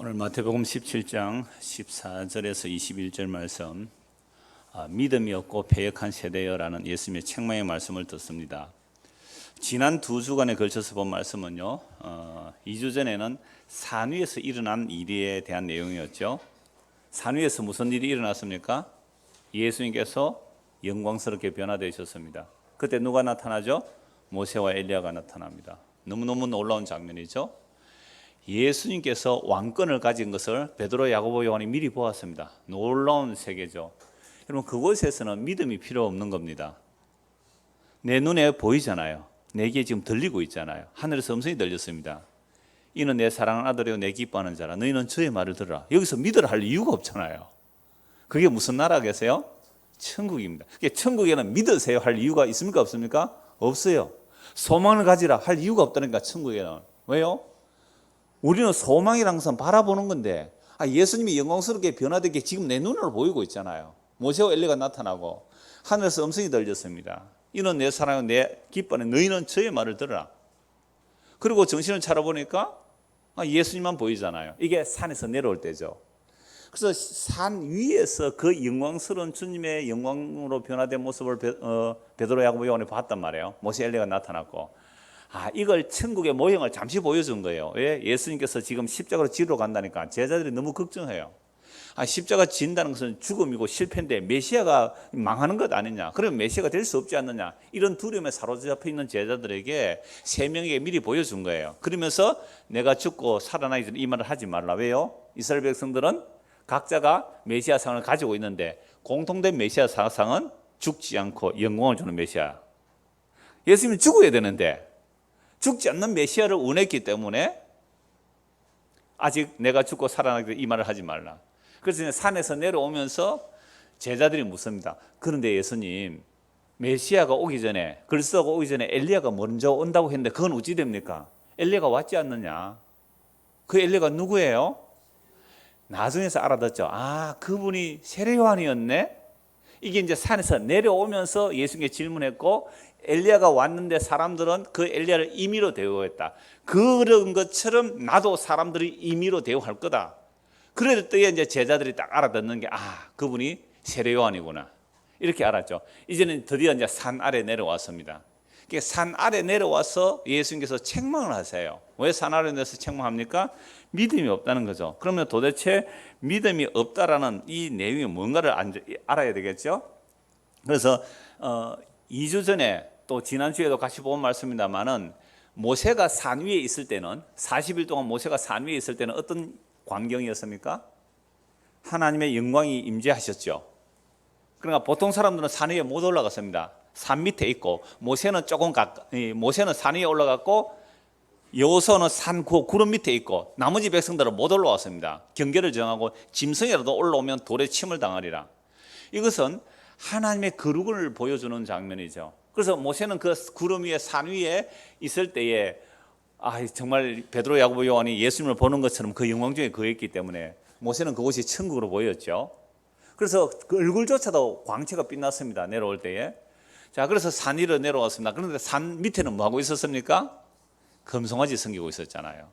오늘 마태복음 17장 14절에서 21절 말씀, 믿음이 없고 패역한 세대여라는 예수님의 책망의 말씀을 듣습니다. 지난 2주간에 걸쳐서 본 말씀은요, 2주 전에는 산 위에서 일어난 일에 대한 내용이었죠. 산 위에서 무슨 일이 일어났습니까? 예수님께서 영광스럽게 변화되셨습니다. 그때 누가 나타나죠? 모세와 엘리야가 나타납니다. 너무너무 놀라운 장면이죠. 예수님께서 왕권을 가진 것을 베드로, 야고보, 요한이 미리 보았습니다. 놀라운 세계죠. 여러분, 그곳에서는 믿음이 필요 없는 겁니다. 내 눈에 보이잖아요. 내게 지금 들리고 있잖아요. 하늘에서 음성이 들렸습니다. 이는 내 사랑하는 아들이요 내 기뻐하는 자라. 너희는 저의 말을 들으라. 여기서 믿으라 할 이유가 없잖아요. 그게 무슨 나라겠어요? 천국입니다. 천국에는 믿으세요 할 이유가 있습니까? 없습니까? 없어요. 소망을 가지라 할 이유가 없다니까. 천국에는. 왜요? 우리는 소망이란 것은 바라보는 건데, 예수님이 영광스럽게 변화되게 지금 내 눈으로 보이고 있잖아요. 모세와 엘리가 나타나고 하늘에서 음성이 들렸습니다. 이는 내 사랑은 내 기뻐하는 너희는 저의 말을 들으라. 그리고 정신을 차려보니까 예수님만 보이잖아요. 이게 산에서 내려올 때죠. 그래서 산 위에서 그 영광스러운 주님의 영광으로 변화된 모습을 베드로, 야고보, 요한이 봤단 말이에요. 모세, 엘리가 나타났고, 이걸 천국의 모형을 잠시 보여준 거예요. 왜? 예수님께서 지금 십자가로 지러 간다니까 제자들이 너무 걱정해요. 십자가 진다는 것은 죽음이고 실패인데 메시아가 망하는 것 아니냐, 그러면 메시아가 될 수 없지 않느냐, 이런 두려움에 사로잡혀 있는 제자들에게 세 명에게 미리 보여준 거예요. 그러면서 내가 죽고 살아나기 전에 이 말을 하지 말라. 왜요? 이스라엘 백성들은 각자가 메시아 상을 가지고 있는데 공통된 메시아 상은 죽지 않고 영광을 주는 메시아. 예수님은 죽어야 되는데 죽지 않는 메시아를 원했기 때문에 아직 내가 죽고 살아나기 전에 이 말을 하지 말라. 그래서 산에서 내려오면서 제자들이 묻습니다. 그런데 예수님, 메시아가 오기 전에, 그리스도가 오기 전에 엘리야가 먼저 온다고 했는데 그건 어찌 됩니까? 엘리야가 왔지 않느냐? 그 엘리야가 누구예요? 나중에서 알아듣죠. 그분이 세례 요한이었네? 이게 이제 산에서 내려오면서 예수님께 질문했고, 엘리야가 왔는데 사람들은 그 엘리야를 임의로 대우했다. 그런 것처럼 나도 사람들이 임의로 대우할 거다. 그럴 때에 이제 제자들이 딱 알아듣는 게, 그분이 세례 요한이구나. 이렇게 알았죠. 이제는 드디어 이제 산 아래 내려왔습니다. 산 아래 내려와서 예수님께서 책망을 하세요. 왜 산 아래 내려서 책망합니까? 믿음이 없다는 거죠. 그러면 도대체 믿음이 없다라는 이 내용이 뭔가를 알아야 되겠죠. 그래서 2주 전에 또 지난주에도 같이 본 말씀입니다만은, 모세가 산 위에 있을 때는 40일 동안 모세가 산 위에 있을 때는 어떤 광경이었습니까? 하나님의 영광이 임재하셨죠. 그러니까 보통 사람들은 산 위에 못 올라갔습니다. 산 밑에 있고, 모세는 모세는 산 위에 올라갔고 여호수아는 산 구름 밑에 있고, 나머지 백성들은 못 올라왔습니다. 경계를 정하고 짐승이라도 올라오면 돌에 침을 당하리라. 이것은 하나님의 거룩을 보여주는 장면이죠. 그래서 모세는 그 구름 위에, 산 위에 있을 때에 정말 베드로, 야고보, 요한이 예수님을 보는 것처럼 그 영광 중에 거했기 때문에 모세는 그곳이 천국으로 보였죠. 그래서 그 얼굴조차도 광채가 빛났습니다. 내려올 때에. 자, 그래서 산 위로 내려왔습니다. 그런데 산 밑에는 뭐 하고 있었습니까? 금송아지 섬기고 있었잖아요.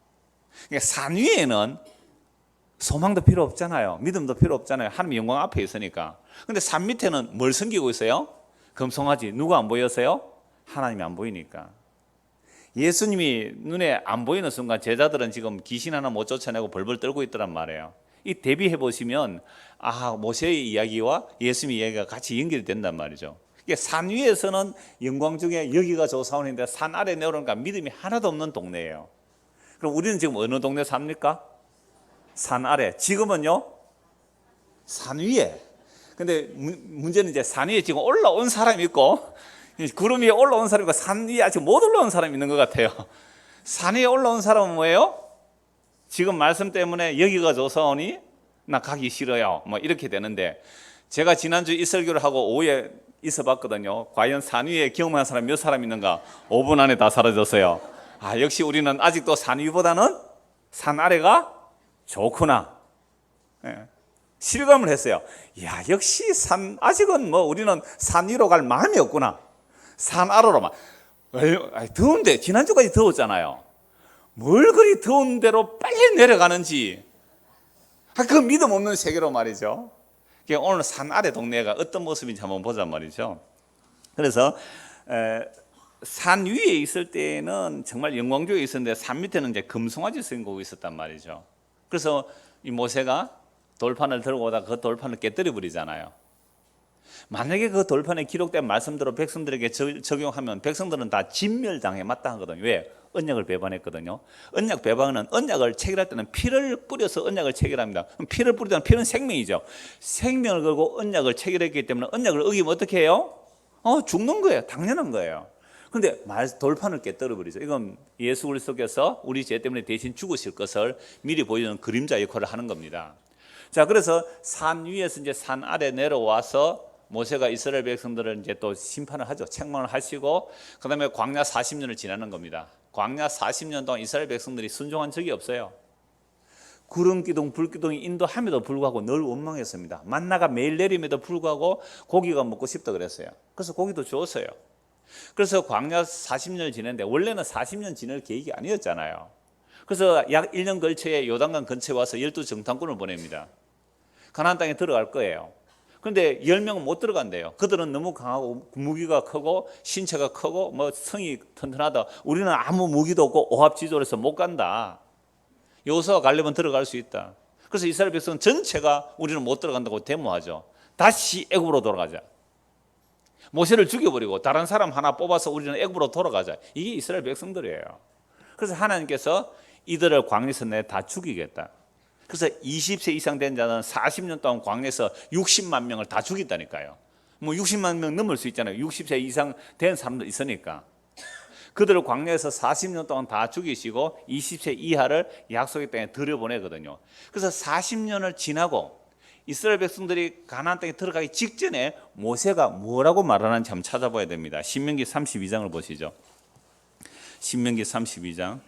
그러니까 산 위에는 소망도 필요 없잖아요. 믿음도 필요 없잖아요. 하나님의 영광 앞에 있으니까. 그런데 산 밑에는 뭘 섬기고 있어요? 금송아지. 누가 안 보였어요? 하나님이 안 보이니까. 예수님이 눈에 안 보이는 순간 제자들은 지금 귀신 하나 못 쫓아내고 벌벌 떨고 있더란 말이에요. 이 대비해 보시면 모세의 이야기와 예수님의 이야기가 같이 연결이 된단 말이죠. 산 위에서는 영광 중에 여기가 조사원인데 산 아래 내려오니까 믿음이 하나도 없는 동네예요. 그럼 우리는 지금 어느 동네 삽니까? 산 아래. 지금은요? 산 위에. 근데 문제는 이제 산 위에 지금 올라온 사람이 있고, 구름 위에 올라온 사람이 있고, 산 위에 아직 못 올라온 사람이 있는 것 같아요. 산 위에 올라온 사람은 뭐예요? 지금 말씀 때문에 여기가 조사오니 나 가기 싫어요. 뭐 이렇게 되는데, 제가 지난주 이 설교를 하고 오후에 있어 봤거든요. 과연 산 위에 경험한 사람 몇 사람 있는가? 5분 안에 다 사라졌어요. 역시 우리는 아직도 산 위보다는 산 아래가 좋구나. 실감을 했어요. 역시 아직은 우리는 산 위로 갈 마음이 없구나. 산 아래로만. 더운데 지난주까지 더웠잖아요. 뭘 그리 더운 대로 빨리 내려가는지 그 믿음 없는 세계로 말이죠. 오늘 산 아래 동네가 어떤 모습인지 한번 보자 말이죠. 그래서 산 위에 있을 때는 정말 영광조에 있었는데 산 밑에는 이제 금송아지 성고가 있었단 말이죠. 그래서 이 모세가 돌판을 들고 오다 그 돌판을 깨뜨려 버리잖아요. 만약에 그 돌판에 기록된 말씀대로 백성들에게 적용하면 백성들은 다 진멸당해 마땅하거든요. 왜? 언약을 배반했거든요. 언약 배반은 언약을 체결할 때는 피를 뿌려서 언약을 체결합니다. 그럼 피를 뿌리면 피는 생명이죠. 생명을 걸고 언약을 체결했기 때문에 언약을 어기면 어떻게 해요? 죽는 거예요. 당연한 거예요. 그런데 돌판을 깨뜨려 버리죠. 이건 예수 그리스도께서 우리 죄 때문에 대신 죽으실 것을 미리 보여주는 그림자 역할을 하는 겁니다. 자, 그래서 산 위에서 이제 산 아래 내려와서 모세가 이스라엘 백성들을 이제 또 심판을 하죠. 책망을 하시고 그다음에 광야 40년을 지나는 겁니다. 광야 40년 동안 이스라엘 백성들이 순종한 적이 없어요. 구름 기둥, 불 기둥이 인도함에도 불구하고 늘 원망했습니다. 만나가 매일 내림에도 불구하고 고기가 먹고 싶다 그랬어요. 그래서 고기도 주었어요. 그래서 광야 40년을 지냈는데 원래는 40년 지낼 계획이 아니었잖아요. 그래서 약 1년 걸쳐에 요단강 근처에 와서 12정탐꾼을 보냅니다. 가나안 땅에 들어갈 거예요. 그런데 10명은 못 들어간대요. 그들은 너무 강하고 무기가 크고 신체가 크고 뭐 성이 튼튼하다. 우리는 아무 무기도 없고 오합지졸해서 못 간다. 여호수아가 가려면 들어갈 수 있다. 그래서 이스라엘 백성 전체가 우리는 못 들어간다고 데모하죠. 다시 애굽으로 돌아가자. 모세를 죽여버리고 다른 사람 하나 뽑아서 우리는 애굽으로 돌아가자. 이게 이스라엘 백성들이에요. 그래서 하나님께서 이들을 광야에서 다 죽이겠다. 그래서 20세 이상 된 자는 40년 동안 광야에서 60만 명을 다 죽였다니까요. 뭐 60만 명 넘을 수 있잖아요. 60세 이상 된 사람도 있으니까. 그들을 광야에서 40년 동안 다 죽이시고 20세 이하를 약속의 땅에 들여보내거든요. 그래서 40년을 지나고 이스라엘 백성들이 가나안 땅에 들어가기 직전에 모세가 뭐라고 말하는지 한번 찾아봐야 됩니다. 신명기 32장을 보시죠. 신명기 32장.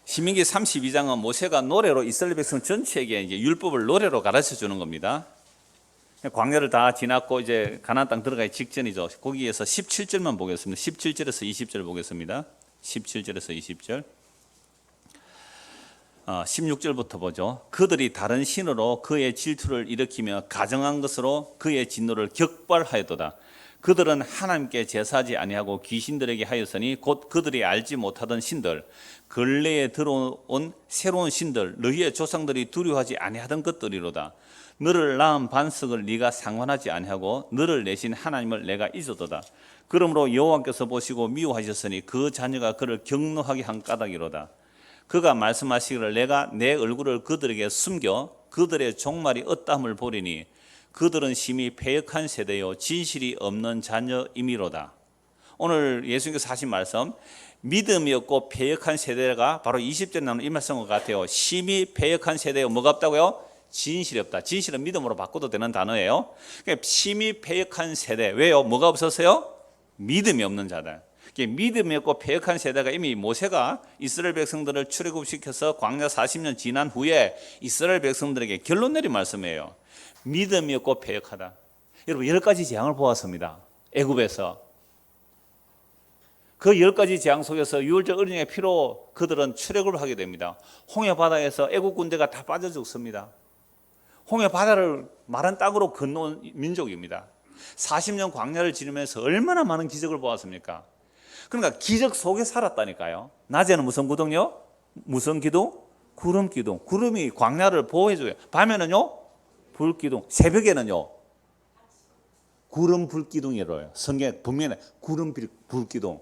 신명기 32장은 모세가 노래로 이스라엘 백성 전체에게 이제 율법을 노래로 가르쳐 주는 겁니다. 광야를 다 지났고 이제 가나안 땅 들어가기 직전이죠. 거기에서 17절만 보겠습니다. 17절에서 20절 보겠습니다. 17절에서 20절. 16절부터 보죠. 그들이 다른 신으로 그의 질투를 일으키며 가정한 것으로 그의 진노를 격발하였도다. 그들은 하나님께 제사하지 아니하고 귀신들에게 하였으니 곧 그들이 알지 못하던 신들, 근래에 들어온 새로운 신들, 너희의 조상들이 두려워하지 아니하던 것들이로다. 너를 낳은 반석을 네가 상관하지 아니하고 너를 내신 하나님을 내가 잊었도다. 그러므로 여호와께서 보시고 미워하셨으니 그 자녀가 그를 경노하게 한 까닭이로다. 그가 말씀하시기를 내가 내 얼굴을 그들에게 숨겨 그들의 종말이 어떠함을 보리니 그들은 심히 패역한 세대요 진실이 없는 자녀이미로다. 오늘 예수님께서 하신 말씀, 믿음이 없고 패역한 세대가 바로 20절 나오는 이 말씀과 같아요. 심히 패역한 세대요. 뭐가 없다고요? 진실이 없다. 진실은 믿음으로 바꿔도 되는 단어예요. 그러니까 심히 패역한 세대. 왜요? 뭐가 없었어요? 믿음이 없는 자들. 믿음이 없고 패역한 세대가 이미 모세가 이스라엘 백성들을 출애굽시켜서 광야 40년 지난 후에 이스라엘 백성들에게 결론 내린 말씀이에요. 믿음이 없고 패역하다. 여러분 10가지 재앙을 보았습니다. 애굽에서. 그 10가지 재앙 속에서 유월절 어린이의 피로 그들은 출애굽을 하게 됩니다. 홍해 바다에서 애굽 군대가 다 빠져 죽습니다. 홍해 바다를 마른 땅으로 건너온 민족입니다. 40년 광야를 지르면서 얼마나 많은 기적을 보았습니까? 그러니까 기적 속에 살았다니까요. 낮에는 무슨 기둥요? 무슨 기둥? 구름 기둥. 구름이 광야를 보호해줘요. 밤에는요? 불 기둥. 새벽에는요? 구름 불 기둥이래요. 성경에 분명히 구름 불 기둥.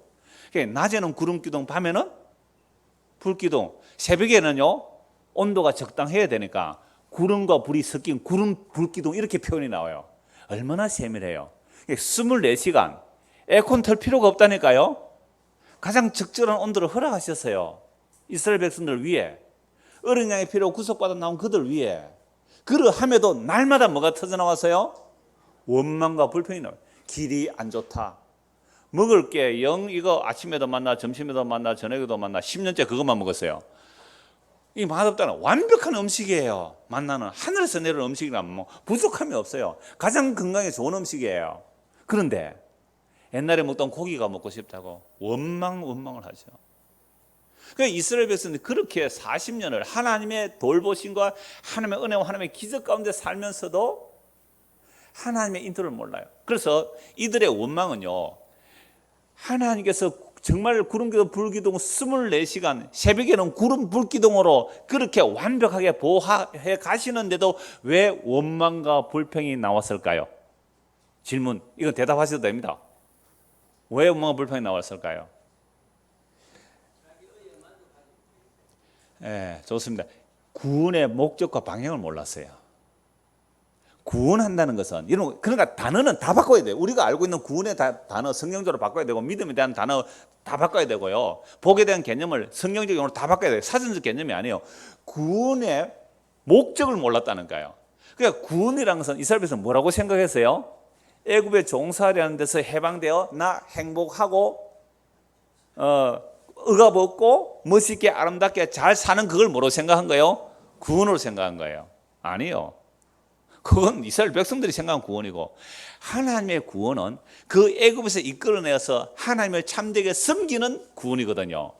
그러니까 낮에는 구름 기둥, 밤에는 불 기둥. 새벽에는요? 온도가 적당해야 되니까 구름과 불이 섞인 구름 불 기둥 이렇게 표현이 나와요. 얼마나 세밀해요. 24시간 에어컨 틀 필요가 없다니까요. 가장 적절한 온도를 허락하셨어요. 이스라엘 백성들 위해. 어린 양의 피로 구속받아 나온 그들 위해. 그러함에도 날마다 뭐가 터져나와서요? 원망과 불평이 나와요. 길이 안 좋다. 먹을 게 영 이거 아침에도 만나 점심에도 만나 저녁에도 만나 10년째 그것만 먹었어요. 이 맛없다는 완벽한 음식이에요. 만나는 하늘에서 내려온 음식이라면 뭐 부족함이 없어요. 가장 건강에 좋은 음식이에요. 그런데 옛날에 먹던 고기가 먹고 싶다고 원망을 하죠. 그러니까 이스라엘 백성들이 그렇게 40년을 하나님의 돌보심과 하나님의 은혜와 하나님의 기적 가운데 살면서도 하나님의 인도를 몰라요. 그래서 이들의 원망은요, 하나님께서 정말 구름기둥 불기둥 24시간, 새벽에는 구름 불기둥으로 그렇게 완벽하게 보호해 가시는데도 왜 원망과 불평이 나왔을까요? 질문, 이건 대답하셔도 됩니다. 왜 원망과 불평이 나왔을까요? 네, 좋습니다. 구원의 목적과 방향을 몰랐어요. 구원한다는 것은, 이런, 그러니까 단어는 다 바꿔야 돼요. 우리가 알고 있는 구원의 단어 성경적으로 바꿔야 되고, 믿음에 대한 단어 다 바꿔야 되고요. 복에 대한 개념을 성경적 용어로 다 바꿔야 돼요. 사전적 개념이 아니에요. 구원의 목적을 몰랐다는 거예요. 그러니까 구원이라는 것은 이스라엘 백성은 뭐라고 생각했어요? 애굽의 종살이라는 데서 해방되어 나 행복하고 의가 없고 멋있게 아름답게 잘 사는 그걸 뭐로 생각한 거예요? 구원으로 생각한 거예요. 아니요. 그건 이스라엘 백성들이 생각한 구원이고, 하나님의 구원은 그 애굽에서 이끌어내서 하나님을 참되게 섬기는 구원이거든요.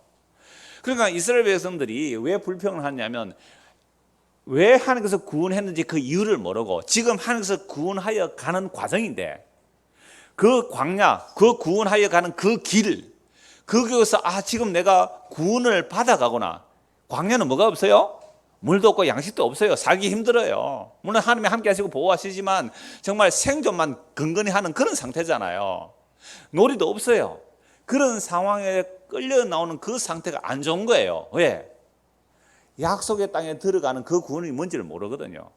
그러니까 이스라엘 백성들이 왜 불평을 하냐면, 왜 하나님께서 구원했는지 그 이유를 모르고 지금 하나님께서 구원하여 가는 과정인데, 그 광야, 그 구원하여 가는 그 길, 거기에서 지금 내가 구원을 받아가구나. 광야는 뭐가 없어요? 물도 없고 양식도 없어요. 살기 힘들어요. 물론 하나님이 함께 하시고 보호하시지만 정말 생존만 근근히 하는 그런 상태잖아요. 놀이도 없어요. 그런 상황에 끌려 나오는 그 상태가 안 좋은 거예요. 왜? 약속의 땅에 들어가는 그 구원이 뭔지를 모르거든요.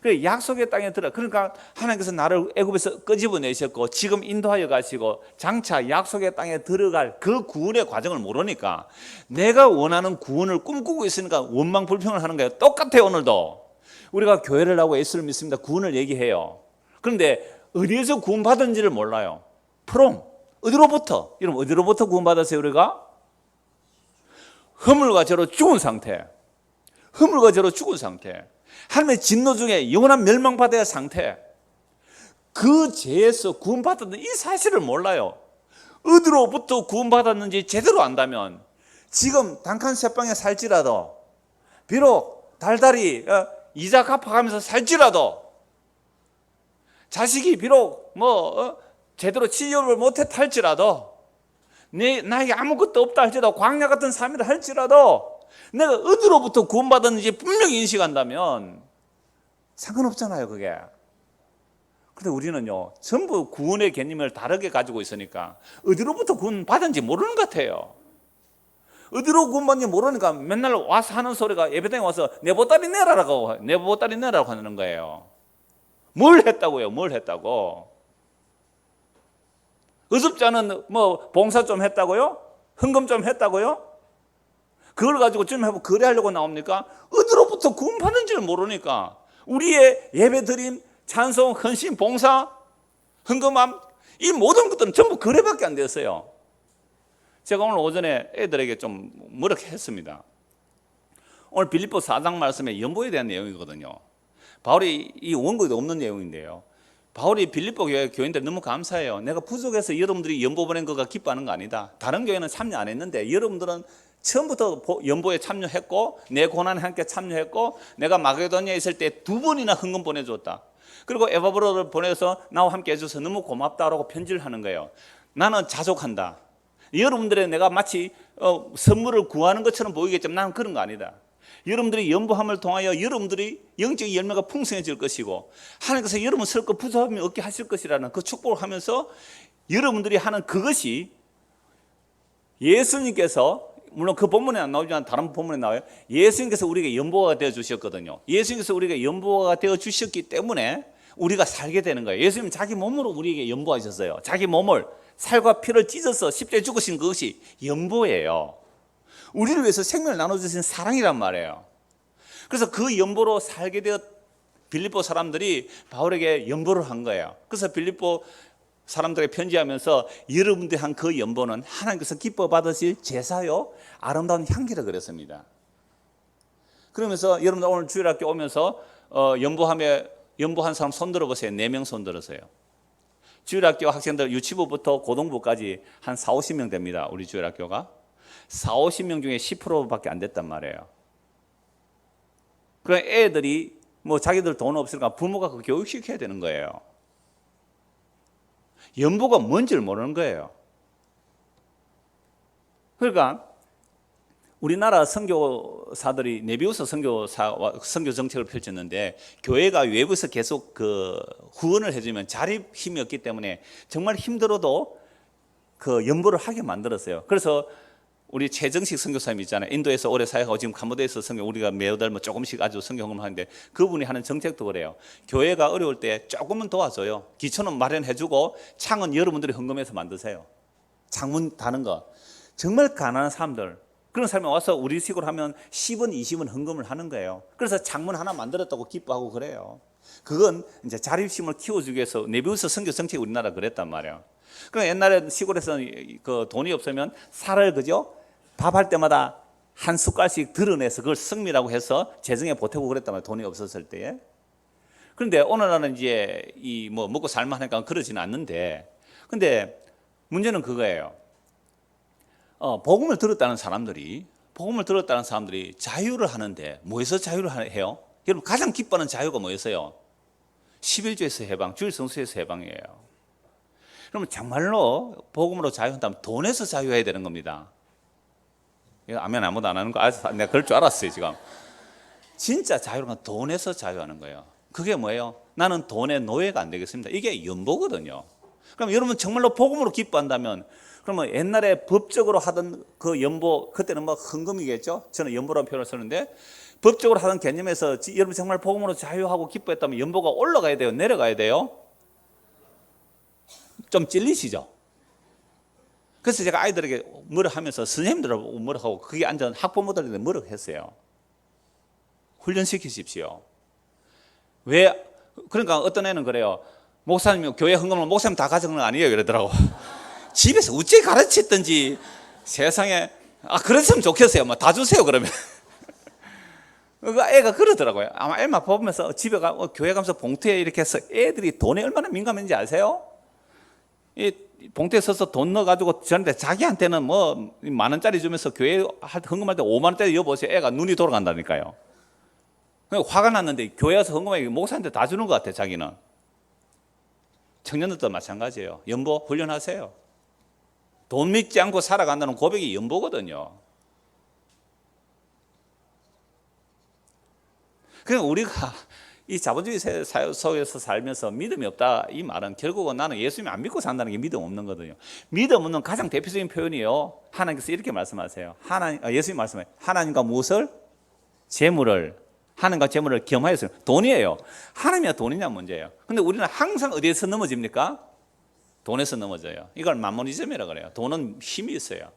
그래, 약속의 땅에 그러니까 하나님께서 나를 애굽에서 끄집어내셨고 지금 인도하여 가시고 장차 약속의 땅에 들어갈 그 구원의 과정을 모르니까 내가 원하는 구원을 꿈꾸고 있으니까 원망 불평을 하는 거예요. 똑같아요. 오늘도 우리가 교회를 하고 예수를 믿습니다. 구원을 얘기해요. 그런데 어디에서 구원받은지를 몰라요. 어디로부터? 여러분, 어디로부터 구원받았어요? 우리가 허물과 죄로 죽은 상태, 하나님의 진노 중에 영원한 멸망받아야 할 상태, 그 죄에서 구원받았는 이 사실을 몰라요. 어디로부터 구원받았는지 제대로 안다면 지금 단칸 새방에 살지라도, 비록 달달이 이자 갚아가면서 살지라도, 자식이 비록 제대로 취업을 못했다 할지라도, 나에게 아무것도 없다 할지라도, 광야 같은 삶이라 할지라도 내가 어디로부터 구원받았는지 분명히 인식한다면 상관없잖아요, 그게. 그런데 우리는요, 전부 구원의 개념을 다르게 가지고 있으니까 어디로부터 구원받은지 모르는 것 같아요. 어디로 구원받는지 모르니까 맨날 와서 하는 소리가, 예배당에 와서 내 보따리 내라라고 하는 거예요. 뭘 했다고? 의습자는 봉사 좀 했다고요? 헌금 좀 했다고요? 그걸 가지고 좀 해보고 거래하려고 나옵니까? 어디로부터 구원받는지를 모르니까 우리의 예배드림, 찬송, 헌신, 봉사, 헌금함, 이 모든 것들은 전부 거래밖에 안 됐어요. 제가 오늘 오전에 애들에게 좀 뭐렇게 했습니다. 오늘 빌립보 4장 말씀에 연보에 대한 내용이거든요. 바울이 이 원고에도 없는 내용인데요, 바울이 빌립보 교인들 너무 감사해요. 내가 부족해서 여러분들이 연보 보낸 거가 기뻐하는 거 아니다. 다른 교회는 참여 안 했는데 여러분들은 처음부터 연보에 참여했고 내 고난에 함께 참여했고 내가 마게도니아에 있을 때 2번이나 헌금 보내줬다. 그리고 에바브로를 보내서 나와 함께 해줘서 너무 고맙다라고 편지를 하는 거예요. 나는 자족한다. 여러분들의 내가 마치 선물을 구하는 것처럼 보이겠지만 나는 그런 거 아니다. 여러분들이 연보함을 통하여 여러분들이 영적인 열매가 풍성해질 것이고 하나님께서 여러분 쓸 것 부족함이 없게 하실 것이라는 그 축복을 하면서 여러분들이 하는 그것이 예수님께서, 물론 그 본문에 안 나오지만 다른 본문에 나와요. 예수님께서 우리에게 연보가 되어 주셨거든요. 예수님께서 우리에게 연보가 되어 주셨기 때문에 우리가 살게 되는 거예요. 예수님은 자기 몸으로 우리에게 연보하셨어요. 자기 몸을 살과 피를 찢어서 십자가에 죽으신 그것이 연보예요. 우리를 위해서 생명을 나눠주신 사랑이란 말이에요. 그래서 그 연보로 살게 되어 빌립보 사람들이 바울에게 연보를 한 거예요. 그래서 빌립보 사람들에게 편지하면서 여러분들이 한 그 연보는 하나님께서 기뻐 받으실 제사요 아름다운 향기라 그랬습니다. 그러면서 여러분들 오늘 주일학교 오면서 연보한 사람 손 들어보세요. 4명 손 들으세요. 주일학교 학생들 유치부부터 고등부까지 한 4, 50명 됩니다. 우리 주일학교가 4, 50명 중에 10%밖에 안 됐단 말이에요. 그럼 애들이 뭐 자기들 돈 없으니까 부모가 그 교육시켜야 되는 거예요. 연보가 뭔지를 모르는 거예요. 그러니까 우리나라 선교사들이 네비우스 선교 정책을 펼쳤는데 교회가 외부에서 계속 그 후원을 해주면 자립 힘이 없기 때문에 정말 힘들어도 그 연보를 하게 만들었어요. 그래서 우리 최정식 선교사님 있잖아요. 인도에서 오래 사역하고 지금 캄보디아에서 선교 우리가 매달 뭐 조금씩 아주 선교 헌금을 하는데 그분이 하는 정책도 그래요. 교회가 어려울 때 조금은 도와줘요. 기초는 마련해주고 창은 여러분들이 헌금해서 만드세요. 창문 다는 거. 정말 가난한 사람들 그런 사람이 와서 우리 식으로 하면 10원, 20원 헌금을 하는 거예요. 그래서 창문 하나 만들었다고 기뻐하고 그래요. 그건 이제 자립심을 키워주기 위해서 네비우스 선교 정책이 우리나라 그랬단 말이에요. 그러니까 옛날에 시골에서는 그 돈이 없으면 살을 그죠? 밥할 때마다 한 숟갈씩 드러내서 그걸 성미라고 해서 재정에 보태고 그랬단 말이에요. 돈이 없었을 때에. 그런데 오늘날은 이제 이 뭐 먹고 살만하니까 그러지는 않는데, 근데 문제는 그거예요. 복음을 들었다는 사람들이 자유를 하는데 뭐에서 자유를 해요? 여러분 가장 기뻐하는 자유가 뭐였어요? 11조에서 해방, 주일 성수에서 해방이에요. 그러면 정말로 복음으로 자유한다면 돈에서 자유해야 되는 겁니다. 아멘 아무도 안 하는 거 내가 그럴 줄 알았어요 지금. 진짜 자유는 돈에서 자유하는 거예요. 그게 뭐예요? 나는 돈의 노예가 안 되겠습니다. 이게 연보거든요. 그럼 여러분 정말로 복음으로 기뻐한다면 그러면 옛날에 법적으로 하던 그 연보, 그때는 뭐 헌금이겠죠? 저는 연보라는 표현을 쓰는데 법적으로 하던 개념에서 여러분 정말 복음으로 자유하고 기뻐했다면 연보가 올라가야 돼요? 내려가야 돼요? 좀 찔리시죠? 그래서 제가 아이들에게 뭐라 하면서 선생님들하고 뭐라 하고 그게 앉은 학부모들한테 뭐라 했어요? 훈련시키십시오. 왜? 그러니까 어떤 애는 그래요. 목사님이 교회 헌금을 목사님 다 가져간 건 아니에요 이러더라고. 집에서 어째 가르쳤든지 세상에 그랬으면 좋겠어요. 뭐 다 주세요 그러면. 그 애가 그러더라고요. 아마 애만 보면서 집에 교회 가면서 봉투에 이렇게 해서 애들이 돈에 얼마나 민감한지 아세요? 이 봉투에 써서 돈 넣어가지고 저한테 자기한테는 뭐 만 원짜리 주면서 교회 헌금할 때 5만 원짜리 여보세요. 애가 눈이 돌아간다니까요. 화가 났는데 교회 와서 헌금하기 목사한테 다 주는 것 같아 자기는. 청년들도 마찬가지예요. 연보 훈련하세요. 돈 믿지 않고 살아간다는 고백이 연보거든요. 그러니까 우리가 이 자본주의 사회 속에서 살면서 믿음이 없다 이 말은 결국은 나는 예수님 안 믿고 산다는 게 믿음 없는 거거든요. 믿음 없는 가장 대표적인 표현이요. 하나님께서 이렇게 말씀하세요. 예수님 말씀해요. 하나님과 무엇을? 재물을. 하나님과 재물을 겸하였어요. 돈이에요. 하나님이야 돈이냐 문제예요. 근데 우리는 항상 어디에서 넘어집니까? 돈에서 넘어져요. 이걸 만모니즘이라고 그래요. 돈은 힘이 있어요.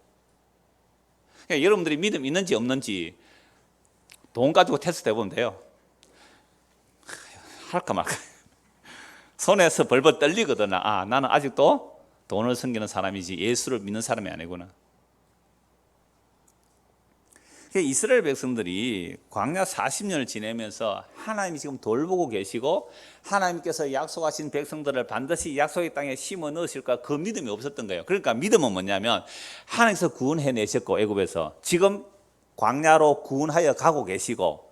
그러니까 여러분들이 믿음 있는지 없는지 돈 가지고 테스트 해보면 돼요. 할까 말까. 손에서 벌벌 떨리거든. 나는 아직도 돈을 섬기는 사람이지 예수를 믿는 사람이 아니구나. 이스라엘 백성들이 광야 40년을 지내면서 하나님이 지금 돌보고 계시고 하나님께서 약속하신 백성들을 반드시 약속의 땅에 심어 넣으실까 그 믿음이 없었던 거예요. 그러니까 믿음은 뭐냐면 하나님께서 구원해내셨고 애굽에서 지금 광야로 구원하여 가고 계시고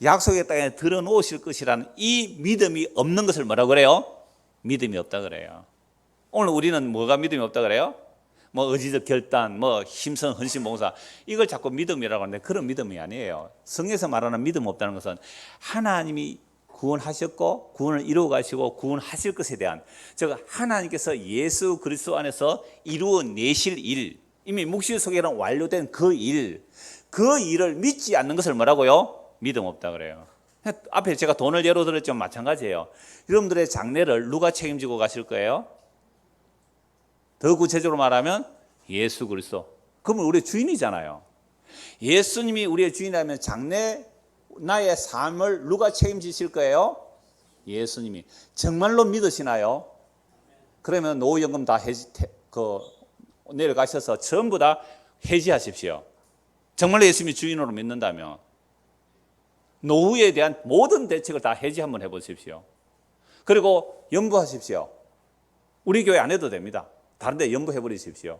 약속의 땅에 들어놓으실 것이라는 이 믿음이 없는 것을 뭐라고 그래요? 믿음이 없다 그래요. 오늘 우리는 뭐가 믿음이 없다 그래요? 뭐 의지적 결단, 뭐 힘성, 헌신, 봉사 이걸 자꾸 믿음이라고 하는데 그런 믿음이 아니에요. 성경에서 말하는 믿음 없다는 것은 하나님이 구원하셨고 구원을 이루어 가시고 구원하실 것에 대한 즉 하나님께서 예수 그리스도 안에서 이루어내실 일 이미 묵시 속에는 완료된 그 일을 믿지 않는 것을 뭐라고요? 믿음 없다 그래요. 앞에 제가 돈을 예로 들었지만 마찬가지예요. 여러분들의 장례를 누가 책임지고 가실 거예요? 더 구체적으로 말하면 예수 그리스도. 그러면 우리의 주인이잖아요. 예수님이 우리의 주인이라면 장래 나의 삶을 누가 책임지실 거예요? 예수님이. 정말로 믿으시나요? 그러면 노후연금 다 내려가셔서 전부 다 해지하십시오. 정말로 예수님이 주인으로 믿는다면 노후에 대한 모든 대책을 다 해지 한번 해보십시오. 그리고 연구하십시오. 우리 교회 안 해도 됩니다. 다른 데 연부해 버리십시오.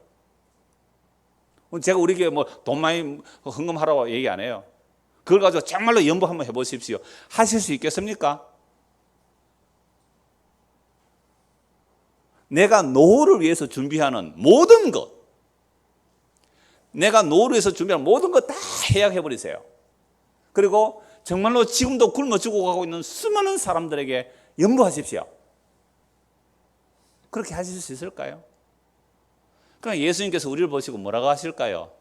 제가 우리 교회 뭐 돈 많이 헌금하라고 얘기 안 해요. 그걸 가지고 정말로 연부 한번 해보십시오. 하실 수 있겠습니까? 내가 노후를 위해서 준비하는 모든 것, 내가 노후를 위해서 준비하는 모든 것 다 해약해 버리세요. 그리고 정말로 지금도 굶어 죽어가고 있는 수많은 사람들에게 연부하십시오. 그렇게 하실 수 있을까요? 그러니까 예수님께서 우리를 보시고 뭐라고 하실까요?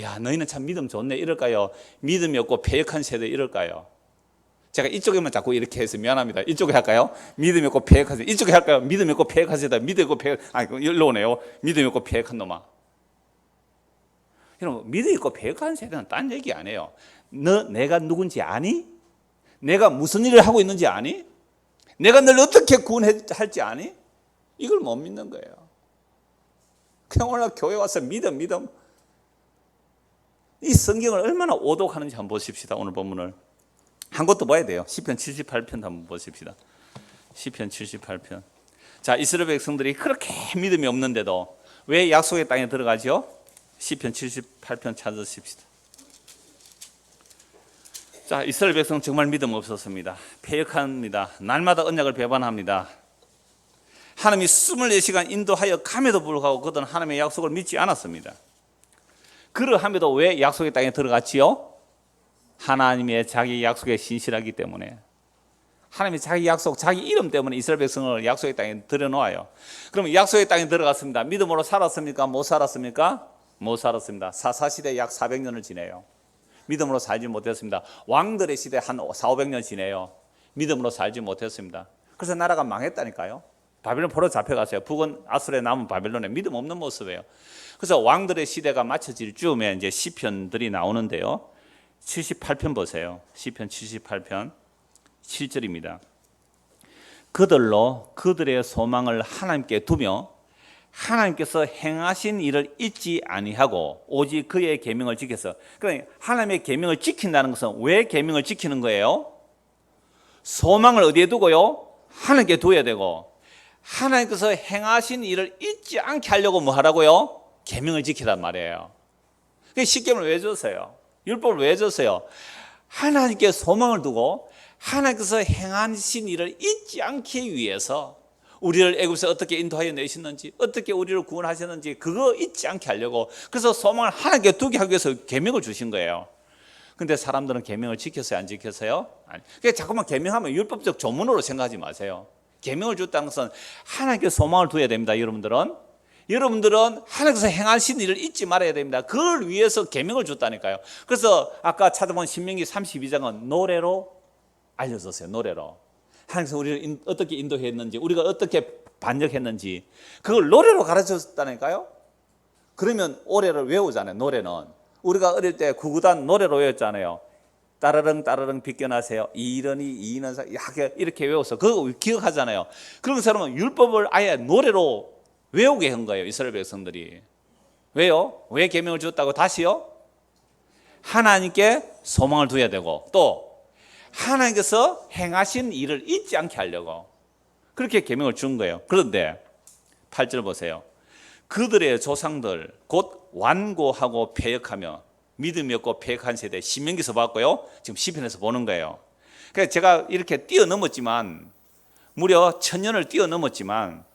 야, 너희는 참 믿음 좋네 이럴까요? 믿음이 없고 패역한 세대 이럴까요? 제가 이쪽에만 자꾸 이렇게 해서 미안합니다. 이쪽에 할까요? 믿음이 없고 패역한 세대. 이쪽에 할까요? 믿음이 없고 패역한 세대. 믿음이 없고 패역, 일로 오네요. 믿음이 없고 패역한 놈아. 여러분, 믿음이 없고 패역한 세대는 딴 얘기 안 해요. 내가 누군지 아니? 내가 무슨 일을 하고 있는지 아니? 내가 널 어떻게 구원할지 아니? 이걸 못 믿는 거예요. 그냥 오늘 교회 와서 믿음. 이 성경을 얼마나 오독하는지 한번 보십시다. 오늘 본문을. 한 것도 봐야 돼요. 시편 78편 한번 보십시다. 시편 78편. 자, 이스라엘 백성들이 그렇게 믿음이 없는데도 왜 약속의 땅에 들어가죠? 시편 78편 찾으십시다. 자, 이스라엘 백성 정말 믿음 없었습니다. 패역합니다. 날마다 언약을 배반합니다. 하나님이 24시간 인도하여 감에도 불구하고 그들은 하나님의 약속을 믿지 않았습니다. 그러함에도 왜 약속의 땅에 들어갔지요? 하나님의 자기 약속에 신실하기 때문에. 하나님이 자기 약속, 자기 이름 때문에 이스라엘 백성을 약속의 땅에 들여놓아요. 그러면 약속의 땅에 들어갔습니다. 믿음으로 살았습니까? 못 살았습니까? 못 살았습니다. 사사시대 약 400년을 지내요. 믿음으로 살지 못했습니다. 왕들의 시대 한 400~500년 지내요. 믿음으로 살지 못했습니다. 그래서 나라가 망했다니까요. 바벨론 포로 잡혀갔어요. 북은 아수르에 남은 바벨론에 믿음 없는 모습이에요. 그래서 왕들의 시대가 마쳐질 즈음에 이제 시편들이 나오는데요. 78편 보세요. 시편 78편 7절입니다. 그들로 그들의 소망을 하나님께 두며 하나님께서 행하신 일을 잊지 아니하고 오직 그의 계명을 지켜서. 그러니까 하나님의 계명을 지킨다는 것은 왜 계명을 지키는 거예요? 소망을 어디에 두고요? 하나님께 둬야 되고, 하나님께서 행하신 일을 잊지 않게 하려고 뭐 하라고요? 계명을 지키란 말이에요. 십계명을 왜 줬어요? 율법을 왜 줬어요? 하나님께 소망을 두고 하나님께서 행하신 일을 잊지 않기 위해서, 우리를 애굽에서 어떻게 인도하여 내셨는지, 어떻게 우리를 구원하셨는지 그거 잊지 않게 하려고, 그래서 소망을 하나님께 두게 하기 위해서 계명을 주신 거예요. 근데 사람들은 계명을 지켰어요, 안 지켰어요? 아니. 그러니까 자꾸만 계명하면 율법적 조문으로 생각하지 마세요. 계명을 줬다는 것은 하나님께 소망을 두어야 됩니다. 여러분들은 하나님께서 행하신 일을 잊지 말아야 됩니다. 그걸 위해서 계명을 줬다니까요. 그래서 아까 찾아본 신명기 32장은 노래로 알려줬어요. 노래로. 하나님께서 우리를 어떻게 인도했는지, 우리가 어떻게 반역했는지 그걸 노래로 가르쳐줬다니까요. 그러면 노래를 외우잖아요. 노래는 우리가 어릴 때 구구단 노래로 외웠잖아요. 따르릉 따르릉 비껴나세요. 이러니 이는 이렇게 외워서 그거 기억하잖아요. 그런 사람은 율법을 아예 노래로 외우게 한 거예요. 이스라엘 백성들이. 왜요? 왜 계명을 줬다고? 다시요? 하나님께 소망을 두어야 되고, 또 하나님께서 행하신 일을 잊지 않게 하려고 그렇게 계명을 준 거예요. 그런데 8절 보세요. 그들의 조상들 곧 완고하고 패역하며 믿음이 없고 패역한 세대, 신명기에서 봤고요. 지금 시편에서 보는 거예요. 그래서 제가 이렇게 뛰어넘었지만, 무려 1000년을 뛰어넘었지만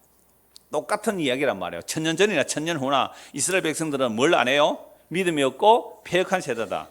똑같은 이야기란 말이에요. 1000년 전이나 1000년 후나 이스라엘 백성들은 뭘 안 해요? 믿음이 없고 패역한 세대다.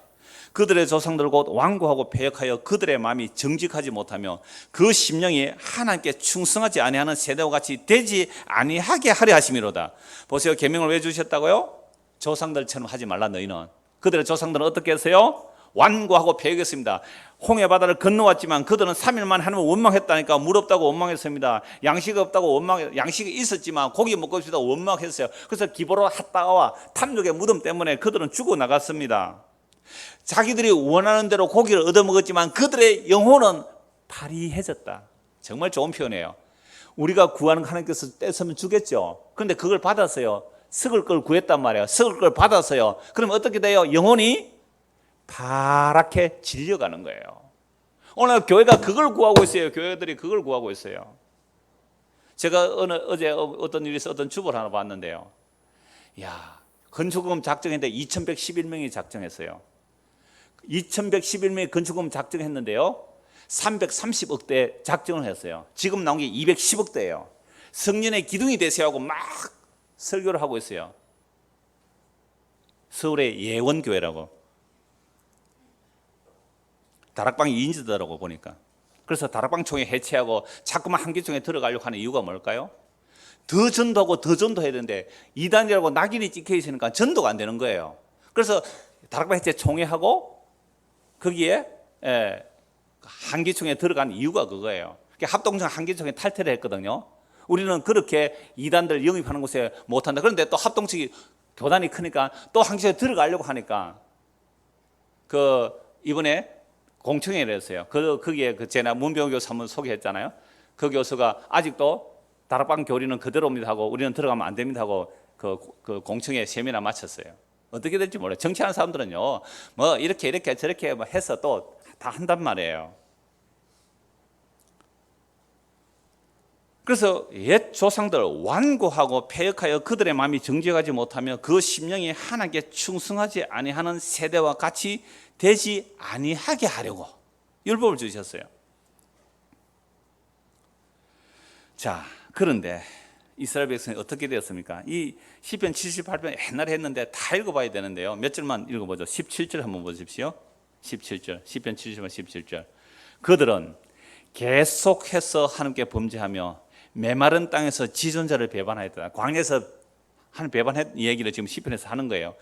그들의 조상들 곧 완고하고 패역하여 그들의 마음이 정직하지 못하며 그 심령이 하나님께 충성하지 아니하는 세대와 같이 되지 아니하게 하려 하심이로다. 보세요. 계명을 왜 주셨다고요? 조상들처럼 하지 말라. 너희는. 그들의 조상들은 어떻게 했어요? 완고하고 패역했습니다. 홍해 바다를 건너왔지만 그들은 3일만 하나님을 원망했다니까. 물 없다고 원망했습니다. 양식 없다고 양식이 있었지만 고기 먹고 싶다고 원망했어요. 그래서 기브로 핫다와 탐욕의 무덤 때문에 그들은 죽어나갔습니다. 자기들이 원하는 대로 고기를 얻어먹었지만 그들의 영혼은 파리해졌다. 정말 좋은 표현이에요. 우리가 구하는 하나님께서 떼서면 주겠죠. 그런데 그걸 받았어요. 썩을 걸 구했단 말이에요. 썩을 걸 받았어요. 그럼 어떻게 돼요? 영혼이 파랗게 질려가는 거예요. 오늘 교회가 그걸 구하고 있어요. 교회들이 그걸 구하고 있어요. 제가 어제 어떤 일이 있어 어떤 주보를 하나 봤는데요. 야, 건축금 작정했는데 2111명이 작정했어요. 2111명이 건축금 작정했는데요. 330억대 작정을 했어요. 지금 나온 게 210억대예요. 성년의 기둥이 되세요 하고 막 설교를 하고 있어요. 서울의 예원교회라고. 다락방이 2인지더라고 보니까. 그래서 다락방 총회 해체하고 자꾸만 한기총에 들어가려고 하는 이유가 뭘까요? 더 전도하고 더 전도해야 되는데 이단이라고 낙인이 찍혀 있으니까 전도가 안 되는 거예요. 그래서 다락방 해체 총회하고 거기에 한기총에 들어간 이유가 그거예요. 합동정 한기총에 탈퇴를 했거든요. 우리는 그렇게 이단들 영입하는 곳에 못한다. 그런데 또 합동측이 교단이 크니까 또 한기총에 들어가려고 하니까 이번에 공청회를 했어요. 거기에 제가 문병호 교수 한번 소개했잖아요. 그 교수가 아직도 다락방 교리는 그대로입니다 하고 우리는 들어가면 안 됩니다 하고 그 공청회 세미나 마쳤어요. 어떻게 될지 몰라요. 정치하는 사람들은요, 뭐 이렇게 저렇게 해서 또 다 한단 말이에요. 그래서 옛 조상들 완고하고 폐역하여 그들의 마음이 정직하지 못하며 그 심령이 하나님께 충성하지 아니하는 세대와 같이 되지 아니하게 하려고 율법을 주셨어요. 자, 그런데 이스라엘 백성이 어떻게 되었습니까? 이 시편 78편 옛날에 했는데 다 읽어봐야 되는데요. 몇 절만 읽어보죠. 17절 한번 보십시오. 17절, 시편 78편 17절. 그들은 계속해서 하나님께 범죄하며 메마른 땅에서 지존자를 배반하였다. 광야에서 하나님 배반한 얘기를 지금 시편에서 하는 거예요.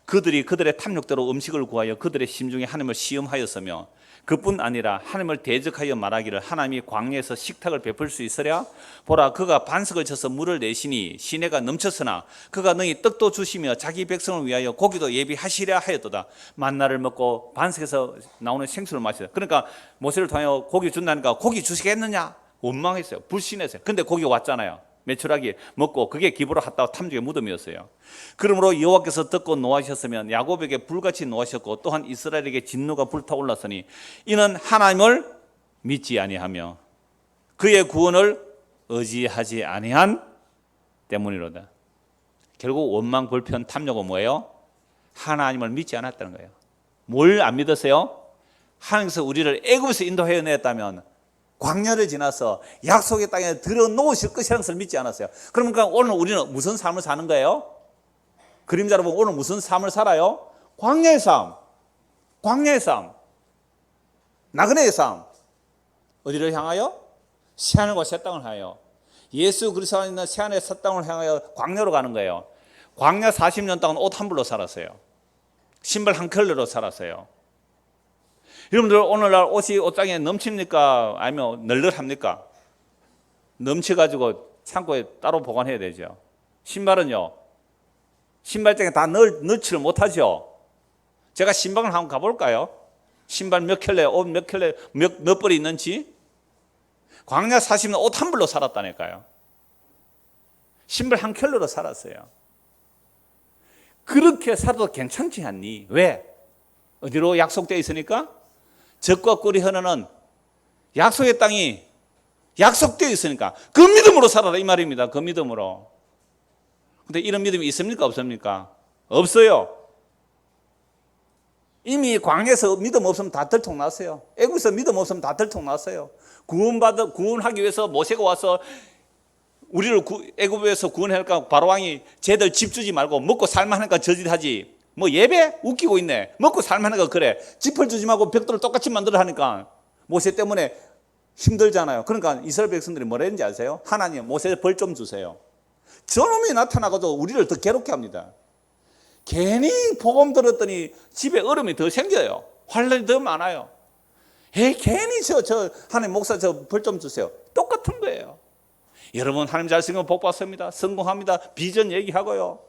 그들이 그들의 탐욕대로 음식을 구하여 그들의 심중에 하나님을 시험하였으며 그뿐 아니라 하나님을 대적하여 말하기를 하나님이 광야에서 식탁을 베풀 수 있으랴? 보라, 그가 반석을 쳐서 물을 내시니 시내가 넘쳤으나 그가 너희 떡도 주시며 자기 백성을 위하여 고기도 예비하시랴 하였도다. 만나를 먹고 반석에서 나오는 생수를 마시다. 그러니까 모세를 통하여 고기 준다니까 고기 주시겠느냐? 원망했어요. 불신했어요. 근데 고기 왔잖아요. 메추라기 먹고 그게 기부로 갔다가 탐죽의 무덤이었어요. 그러므로 여호와께서 듣고 노하셨으면 야곱에게 불같이 노하셨고 또한 이스라엘에게 진노가 불타올랐으니 이는 하나님을 믿지 아니하며 그의 구원을 의지하지 아니한 때문이로다. 결국 원망, 불편, 탐욕은 뭐예요? 하나님을 믿지 않았다는 거예요. 뭘 안 믿었어요? 하나님께서 우리를 애굽에서 인도해냈다면 광야를 지나서 약속의 땅에 들어놓으실 것이라는 것을 믿지 않았어요. 그러니까 오늘 우리는 무슨 삶을 사는 거예요? 그림자로 보면 오늘 무슨 삶을 살아요? 광야의 삶, 광야의 삶, 나그네의 삶. 어디를 향하여? 새하늘과 새 땅을 향하여. 예수 그리스도 안에 있는 새하늘의 새 땅을 향하여 광야로 가는 거예요. 광야 40년 동안 옷 한 벌로 살았어요. 신발 한 켤레로 살았어요. 여러분들 오늘날 옷이 옷장에 넘칩니까? 아니면 널널합니까? 넘쳐가지고 창고에 따로 보관해야 되죠. 신발은요, 신발장에 다 넣지를 못하죠. 제가 신방을 한번 가볼까요? 신발 몇 켤레, 옷 몇 켤레, 몇 벌이 있는지. 광야 40년 옷 한 벌로 살았다니까요. 신발 한 켤레로 살았어요. 그렇게 살아도 괜찮지 않니? 왜? 어디로 약속되어 있으니까? 적과 꿀이 흐르는 약속의 땅이 약속되어 있으니까 그 믿음으로 살아라 이 말입니다. 그 믿음으로. 근데 이런 믿음이 있습니까? 없습니까? 없어요. 이미 광야에서 믿음 없으면 다 들통났어요. 애국에서 믿음 없으면 다 들통났어요. 구원하기 위해서 모세가 와서 우리를 애국에서 구원하니까 바로왕이 쟤들 집 주지 말고 먹고 살만하니까 저질하지. 뭐 예배? 웃기고 있네. 먹고 살만하니까 그래. 짚을 주지 말고 벽돌을 똑같이 만들어 하니까 모세 때문에 힘들잖아요. 그러니까 이스라엘 백성들이 뭐라 했는지 아세요? 하나님 모세 벌 좀 주세요. 저놈이 나타나가지고 우리를 더 괴롭게 합니다. 괜히 복음 들었더니 집에 얼음이 더 생겨요. 환란이 더 많아요. 괜히 저 하나님 목사 저 벌 좀 주세요. 똑같은 거예요. 여러분 하나님 잘 쓰면 복 받습니다. 성공합니다. 비전 얘기하고요.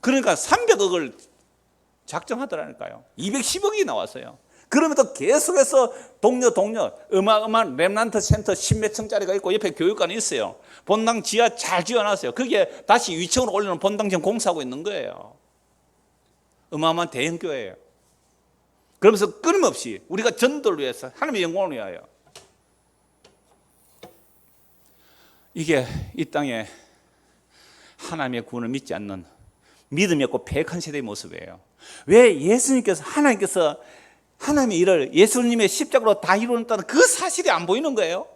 그러니까 300억을 작정하더라니까요. 210억이 나왔어요. 그러면서 계속해서 동료 어마어마한 렘넌트 센터 10몇 층짜리가 있고 옆에 교육관이 있어요. 본당 지하 잘 지어놨어요. 그게 다시 위층으로 올리는 본당 지금 공사하고 있는 거예요. 어마어마한 대형교회예요. 그러면서 끊임없이 우리가 전도를 위해서 하나님의 영광을 위하여. 이게 이 땅에 하나님의 구원을 믿지 않는 믿음이 없고 패역한 세대의 모습이에요. 왜 예수님께서 하나님께서 하나님의 일을 예수님의 십자가로 다 이루었다는 그 사실이 안 보이는 거예요.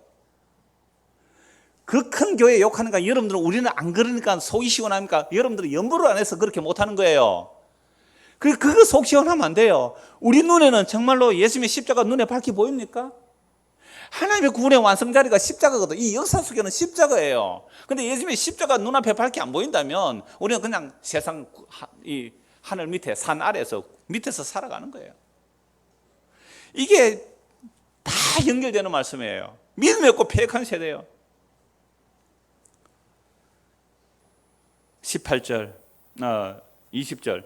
그 큰 교회 욕하는가? 여러분들은 우리는 안 그러니까 속이 시원합니까? 여러분들은 연보를 안 해서 그렇게 못하는 거예요. 그거 속 시원하면 안 돼요. 우리 눈에는 정말로 예수님의 십자가 눈에 밝게 보입니까? 하나님의 구원의 완성자리가 십자가거든. 이 역사 속에는 십자가예요. 근데 예수님의 십자가 눈앞에 밝게 안 보인다면 우리는 그냥 세상 이 하늘 밑에 산 아래에서 밑에서 살아가는 거예요. 이게 다 연결되는 말씀이에요. 믿음이 없고 패역한 세대예요. 18절, 20절.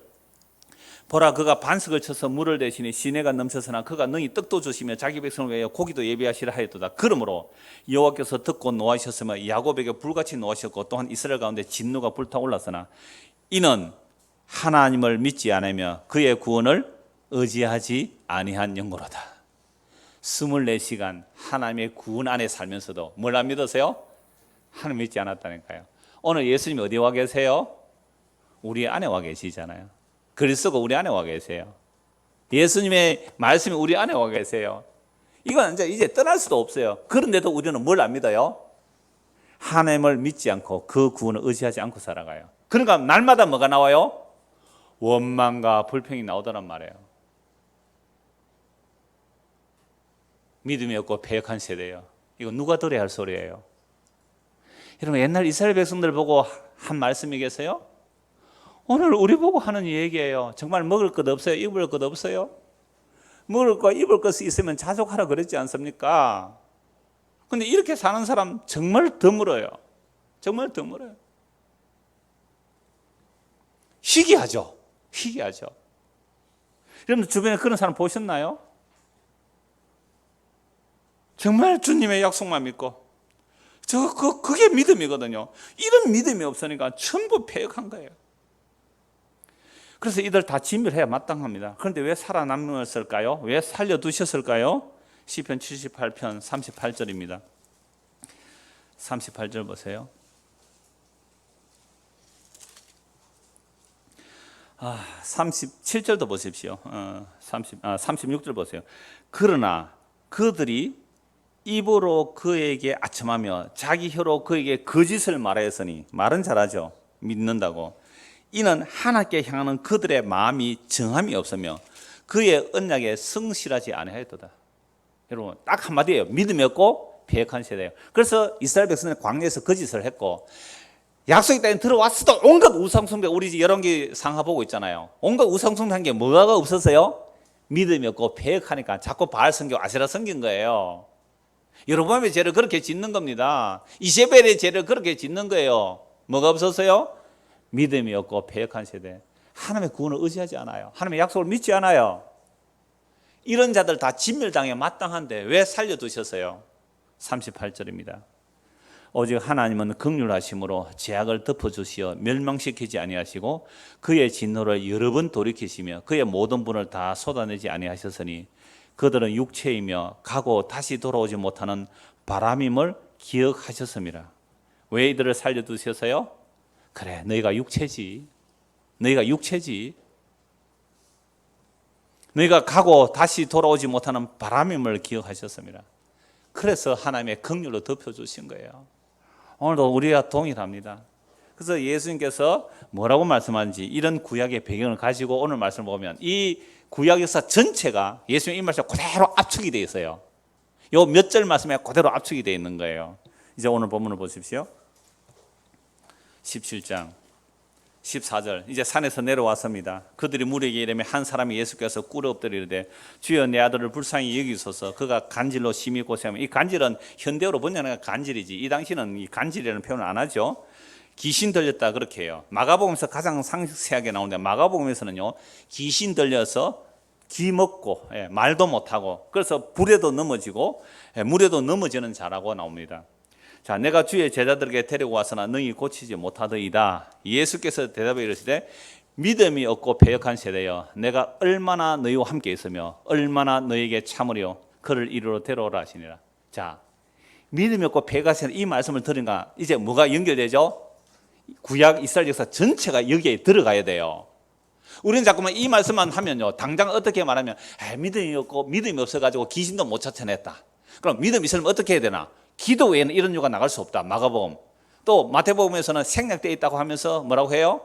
보라, 그가 반석을 쳐서 물을 대시니 시내가 넘쳐서나 그가 능히 떡도 주시며 자기 백성을 위하여 고기도 예비하시라 하였도다. 그러므로 여호와께서 듣고 노하셨으며 야곱에게 불같이 노하셨고 또한 이스라엘 가운데 진노가 불타올랐으나 이는 하나님을 믿지 않으며 그의 구원을 의지하지 아니한 영고로다. 24시간 하나님의 구원 안에 살면서도 뭘 안 믿으세요? 하나님 믿지 않았다니까요. 오늘 예수님이 어디 와 계세요? 우리 안에 와 계시잖아요. 그리스도가 우리 안에 와 계세요. 예수님의 말씀이 우리 안에 와 계세요. 이건 이제 떠날 수도 없어요. 그런데도 우리는 뭘 안 믿어요? 하나님을 믿지 않고 그 구원을 의지하지 않고 살아가요. 그러니까 날마다 뭐가 나와요? 원망과 불평이 나오더란 말이에요. 믿음이 없고 패역한 세대예요. 이거 누가 들어야 할 소리예요? 여러분, 옛날 이스라엘 백성들 보고 한 말씀이 계세요? 오늘 우리 보고 하는 얘기예요. 정말 먹을 것 없어요? 입을 것 없어요? 먹을 것, 입을 것이 있으면 자족하라 그랬지 않습니까? 근데 이렇게 사는 사람 정말 드물어요. 정말 드물어요. 희귀하죠. 희귀하죠. 여러분 주변에 그런 사람 보셨나요? 정말 주님의 약속만 믿고 그게 믿음이거든요. 이런 믿음이 없으니까 전부 패역한 거예요. 그래서 이들 다 진멸해야 마땅합니다. 그런데 왜 살아남았을까요? 왜 살려두셨을까요? 시편 78편 38절입니다. 38절 보세요. 37절도 보십시오. 36절 보세요. 그러나 그들이 입으로 그에게 아첨하며 자기 혀로 그에게 거짓을 말하였으니, 말은 잘하죠. 믿는다고. 이는 하나님께 향하는 그들의 마음이 정함이 없으며 그의 언약에 성실하지 아니하였도다. 여러분 딱 한마디예요. 믿음이 없고 패역한 세대예요. 그래서 이스라엘 백성은 광야에서 거짓을 했고 약속의 땅에 들어왔어도 온갖 우상숭배, 우리 열왕기 상하 보고 있잖아요. 온갖 우상숭배 한 게 뭐가 없었어요? 믿음이 없고 패역하니까 자꾸 바알 섬기고 아세라 섬긴 거예요. 여로보암의 죄를 그렇게 짓는 겁니다. 이세벨의 죄를 그렇게 짓는 거예요. 뭐가 없었어요? 믿음이 없고 패역한 세대. 하나님의 구원을 의지하지 않아요. 하나님의 약속을 믿지 않아요. 이런 자들 다 진멸당해 마땅한데 왜 살려두셨어요? 38절입니다. 오직 하나님은 긍휼하심으로 죄악을 덮어주시어 멸망시키지 아니하시고 그의 진노를 여러 번 돌이키시며 그의 모든 분을 다 쏟아내지 아니하셨으니 그들은 육체이며 가고 다시 돌아오지 못하는 바람임을 기억하셨습니다. 왜 이들을 살려두셨어요? 그래, 너희가 육체지. 너희가 육체지. 너희가 가고 다시 돌아오지 못하는 바람임을 기억하셨습니다. 그래서 하나님의 긍휼로 덮여주신 거예요. 오늘도 우리가 동일합니다. 그래서 예수님께서 뭐라고 말씀하는지 이런 구약의 배경을 가지고 오늘 말씀을 보면 이 구약 역사 전체가 예수님의 이 말씀 그대로 압축이 되어 있어요. 요 몇 절 말씀에 그대로 압축이 되어 있는 거예요. 이제 오늘 본문을 보십시오. 17장 14절. 이제 산에서 내려왔습니다. 그들이 무리에게 이르매 한 사람이 예수께서 꿇어 엎드리되 주여 내 아들을 불쌍히 여기소서. 그가 간질로 심히 고생하며, 이 간질은 현대어로 번역하는 간질이지 이 당시는 이 간질이라는 표현을 안 하죠. 귀신 들렸다 그렇게 해요. 마가복음에서 가장 상세하게 나오는데 마가복음에서는요 귀신 들려서 귀 먹고 말도 못하고 그래서 불에도 넘어지고 물에도 넘어지는 자라고 나옵니다. 자, 내가 주의 제자들에게 데리고 왔으나 능히 고치지 못하더이다. 예수께서 대답해 이르시되 믿음이 없고 패역한 세대여, 내가 얼마나 너희와 함께 있으며 얼마나 너희에게 참으려 그를 이리로 데려오라 하시니라. 자, 믿음이 없고 폐가 세는 이 말씀을 들으니까 이제 뭐가 연결되죠? 구약 이스라엘 역사 전체가 여기에 들어가야 돼요. 우리는 자꾸만 이 말씀만 하면요, 당장 어떻게 말하면 믿음이 없고 믿음이 없어가지고 귀신도 못 쫓아냈다. 그럼 믿음이 있으면 어떻게 해야 되나? 기도 외에는 이런 유가 나갈 수 없다. 마가복음. 또 마태복음에서는 생략되어 있다고 하면서 뭐라고 해요?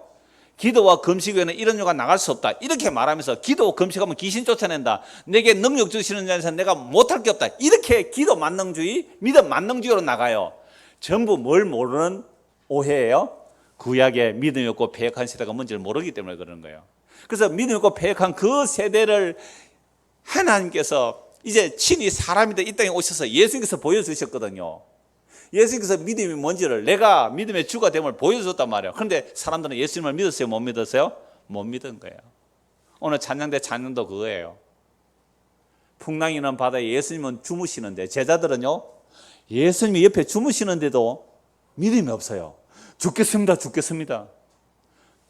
기도와 금식 외에는 이런 유가 나갈 수 없다. 이렇게 말하면서 기도 금식하면 귀신 쫓아낸다. 내게 능력 주시는 자에서 내가 못할 게 없다. 이렇게 기도 만능주의, 믿음 만능주의로 나가요. 전부 뭘 모르는 오해예요? 구약의 믿음이 없고 패역한 세대가 뭔지를 모르기 때문에 그러는 거예요. 그래서 믿음이 없고 패역한 그 세대를 하나님께서 이제 친히 사람이 이 땅에 오셔서 예수님께서 보여주셨거든요. 예수님께서 믿음이 뭔지를, 내가 믿음의 주가 됨을 보여줬단 말이에요. 그런데 사람들은 예수님을 믿었어요? 못 믿었어요? 못 믿은 거예요. 오늘 찬양대 찬양도 그거예요. 풍랑이는 바다에 예수님은 주무시는데, 제자들은요, 예수님이 옆에 주무시는데도 믿음이 없어요. 죽겠습니다, 죽겠습니다.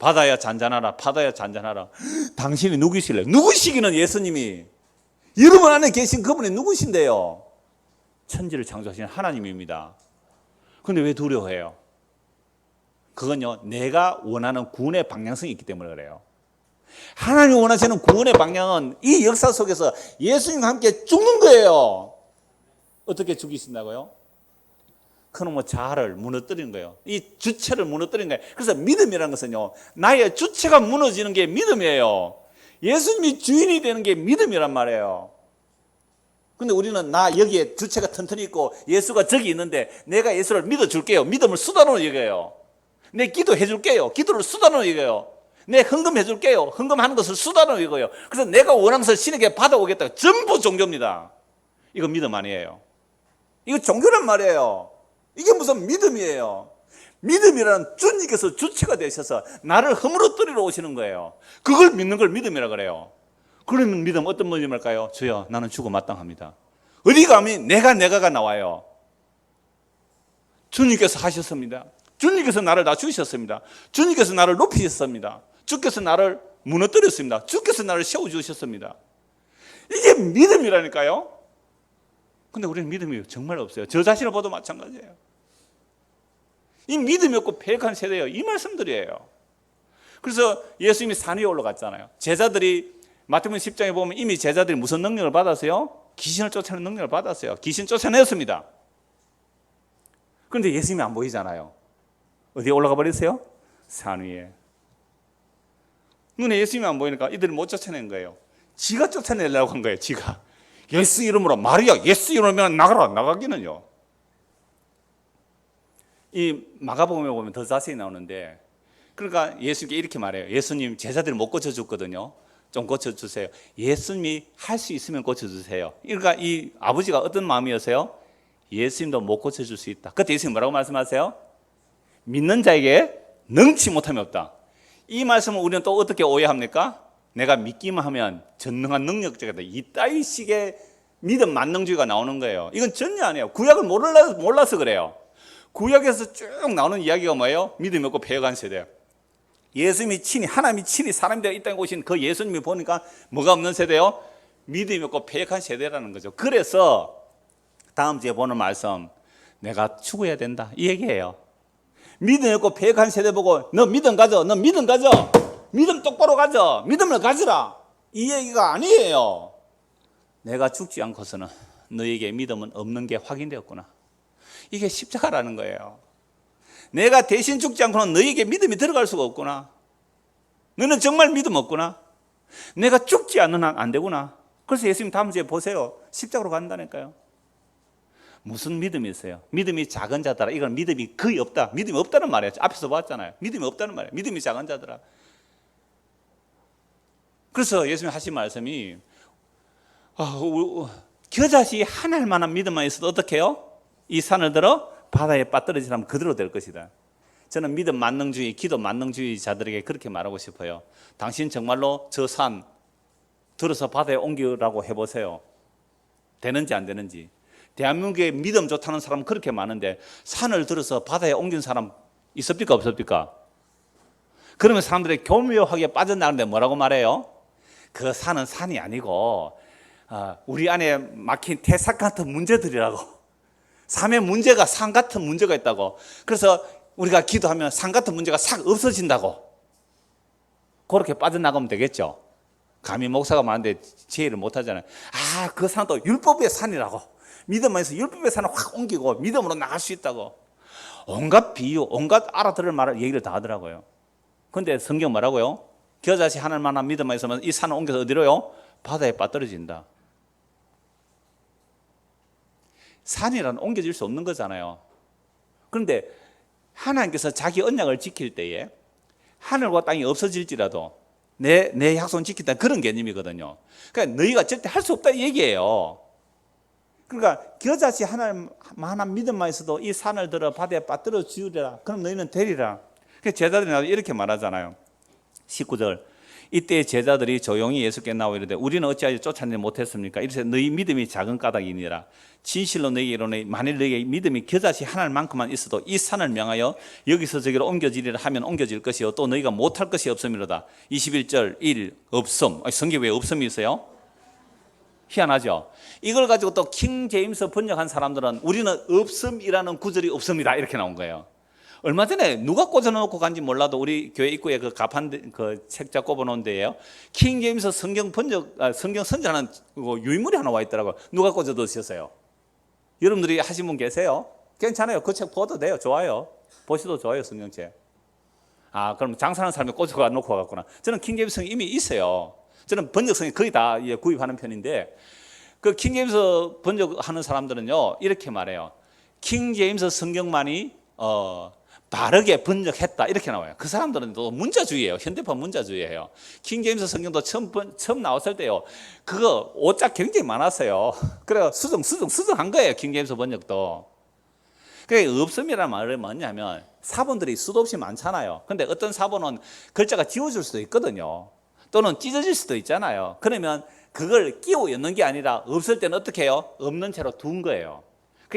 바다야 잔잔하라, 바다야 잔잔하라. 당신이 누구시길래? 누구시기는 예수님이, 여러분 안에 계신 그분이 누구신데요? 천지를 창조하신 하나님입니다. 그런데 왜 두려워해요? 그건요, 내가 원하는 구원의 방향성이 있기 때문에 그래요. 하나님이 원하시는 구원의 방향은 이 역사 속에서 예수님과 함께 죽는 거예요. 어떻게 죽이신다고요? 그놈의 자아를 무너뜨리는 거예요. 이 주체를 무너뜨리는 거예요. 그래서 믿음이라는 것은요, 나의 주체가 무너지는 게 믿음이에요. 예수님이 주인이 되는 게 믿음이란 말이에요. 근데 우리는 나 여기에 주체가 튼튼히 있고 예수가 저기 있는데 내가 예수를 믿어줄게요. 믿음을 수단으로 여겨요. 내 기도해 줄게요. 기도를 수단으로 여겨요. 내 헌금해 줄게요. 헌금하는 것을 수단으로 여겨요. 그래서 내가 원하는 것을 신에게 받아오겠다. 전부 종교입니다. 이거 믿음 아니에요. 이거 종교란 말이에요. 이게 무슨 믿음이에요. 믿음이라는 주님께서 주체가 되셔서 나를 허물어뜨리러 오시는 거예요. 그걸 믿는 걸 믿음이라 그래요. 그러면 믿음 어떤 믿음일까요? 주여, 나는 죽어 마땅합니다. 어디 가면 내가가 나와요. 주님께서 하셨습니다. 주님께서 나를 낮추셨습니다. 주님께서 나를 높이셨습니다. 주께서 나를 무너뜨렸습니다. 주께서 나를 세워주셨습니다. 이게 믿음이라니까요. 근데 우리는 믿음이 정말 없어요. 저 자신을 봐도 마찬가지예요. 이 믿음이 없고 패역한 세대예요. 이 말씀들이에요. 그래서 예수님이 산 위에 올라갔잖아요. 제자들이 마태복음 10장에 보면 이미 제자들이 무슨 능력을 받았어요? 귀신을 쫓아내는 능력을 받았어요. 귀신 쫓아내었습니다. 그런데 예수님이 안 보이잖아요. 어디에 올라가 버렸어요? 산 위에. 눈에 예수님이 안 보이니까 이들이 못 쫓아낸 거예요. 지가 쫓아내려고 한 거예요. 지가. 예수 이름으로 마리아, 예수 이름으로 나가라. 나가기는요. 이 마가복음에 보면 더 자세히 나오는데, 그러니까 예수님께 이렇게 말해요. 예수님, 제자들이 못 고쳐줬거든요. 좀 고쳐주세요. 예수님이 할 수 있으면 고쳐주세요. 그러니까 이 아버지가 어떤 마음이었어요? 예수님도 못 고쳐줄 수 있다. 그때 예수님 뭐라고 말씀하세요? 믿는 자에게 능치 못함이 없다. 이 말씀을 우리는 또 어떻게 오해합니까? 내가 믿기만 하면 전능한 능력자다. 이따위 식의 믿음 만능주의가 나오는 거예요. 이건 전혀 아니에요. 구약을 몰라서 그래요. 구약에서 쭉 나오는 이야기가 뭐예요? 믿음이 없고 패역한 세대. 예수님이 친히, 하나님이 친히 사람이 되어 이 땅에 오신 그 예수님이 보니까 뭐가 없는 세대요? 믿음이 없고 패역한 세대라는 거죠. 그래서 다음 주에 보는 말씀, 내가 죽어야 된다, 이 얘기예요. 믿음이 없고 패역한 세대 보고 너 믿음 가져, 너 믿음 가져, 믿음 똑바로 가져, 믿음을 가지라, 이 얘기가 아니에요. 내가 죽지 않고서는 너에게 믿음은 없는 게 확인되었구나. 이게 십자가라는 거예요. 내가 대신 죽지 않고는 너에게 믿음이 들어갈 수가 없구나. 너는 정말 믿음 없구나. 내가 죽지 않는 한 안 되구나. 그래서 예수님 다음 주에 보세요. 십자가로 간다니까요. 무슨 믿음이 있어요? 믿음이 작은 자더라. 이건 믿음이 거의 없다. 믿음이 없다는 말이에요. 앞에서 봤잖아요. 믿음이 없다는 말이에요. 믿음이 작은 자더라. 그래서 예수님이 하신 말씀이 겨자씨 하나일 만한 믿음만 있어도 어떻게 해요? 이 산을 들어 바다에 빠뜨려지라면 그대로 될 것이다. 저는 믿음 만능주의, 기도 만능주의자들에게 그렇게 말하고 싶어요. 당신 정말로 저 산 들어서 바다에 옮기라고 해보세요. 되는지 안 되는지. 대한민국에 믿음 좋다는 사람 그렇게 많은데 산을 들어서 바다에 옮긴 사람 있습니까 없습니까? 그러면 사람들이 교묘하게 빠져나가는데 뭐라고 말해요? 그 산은 산이 아니고 우리 안에 막힌 태산 같은 문제들이라고. 삶의 문제가 산 같은 문제가 있다고. 그래서 우리가 기도하면 산 같은 문제가 싹 없어진다고. 그렇게 빠져나가면 되겠죠. 감히 목사가 많은데 제의를 못 하잖아요. 아, 그 산도 율법의 산이라고. 믿음에서 율법의 산을 확 옮기고 믿음으로 나갈 수 있다고. 온갖 비유, 온갖 알아들을 말을 얘기를 다 하더라고요. 근데 성경 뭐라고요? 겨자씨 하늘 만한 믿음만 있으면 이 산을 옮겨서 어디로요? 바다에 빠뜨려진다. 산이란 옮겨질 수 없는 거잖아요. 그런데 하나님께서 자기 언약을 지킬 때에 하늘과 땅이 없어질지라도 내 약속은 지킨다, 그런 개념이거든요. 그러니까 너희가 절대 할 수 없다 이 얘기예요. 그러니까 겨자씨 하나만한 믿음만 있어도 이 산을 들어 바다에 빠뜨려 지으리라. 그럼 너희는 되리라. 제자들이 나도 이렇게 말하잖아요. 19절. 이때 제자들이 조용히 예수께 나와 이르되 우리는 어찌하여 쫓아내지 못했습니까? 이르되 너희 믿음이 작은 까닭이니라. 진실로 너희에게 이르노니 만일 너희에게 믿음이 겨자씨 하나만큼만 있어도 이 산을 명하여 여기서 저기로 옮겨지리라 하면 옮겨질 것이요 또 너희가 못할 것이 없음이로다. 21절 1 없음. 성경에 왜 없음이 있어요? 희한하죠. 이걸 가지고 또 킹 제임스 번역한 사람들은 우리는 없음이라는 구절이 없습니다 이렇게 나온 거예요. 얼마 전에 누가 꽂아놓고 간지 몰라도 우리 교회 입구에 그 가판 그 책자 꼽아놓은 데에요. 킹 제임스 성경 선전하는 유인물이 하나 와 있더라고요. 누가 꽂아두셨어요? 여러분들이 하신 분 계세요? 괜찮아요. 그 책 보도 돼요. 좋아요. 보셔도 좋아요. 성경책. 아, 그럼 장사하는 사람이 꽂아 놓고 왔구나. 저는 킹 제임스 성이 이미 있어요. 저는 번역성이 거의 다 구입하는 편인데 그 킹 제임스 번역하는 사람들은요 이렇게 말해요. 킹 제임스 성경만이 바르게 번역했다 이렇게 나와요. 그 사람들은 또 문자주의예요. 현대판 문자주의예요. 킹 제임스 성경도 처음 나왔을 때요 그거 오짝 굉장히 많았어요. 그래서 수정한 거예요. 킹 제임스 번역도. 그러니까 없음이라는 말은 뭐냐면 사본들이 수도 없이 많잖아요. 근데 어떤 사본은 글자가 지워질 수도 있거든요. 또는 찢어질 수도 있잖아요. 그러면 그걸 끼워 엮는 게 아니라 없을 때는 어떻게 해요? 없는 채로 둔 거예요.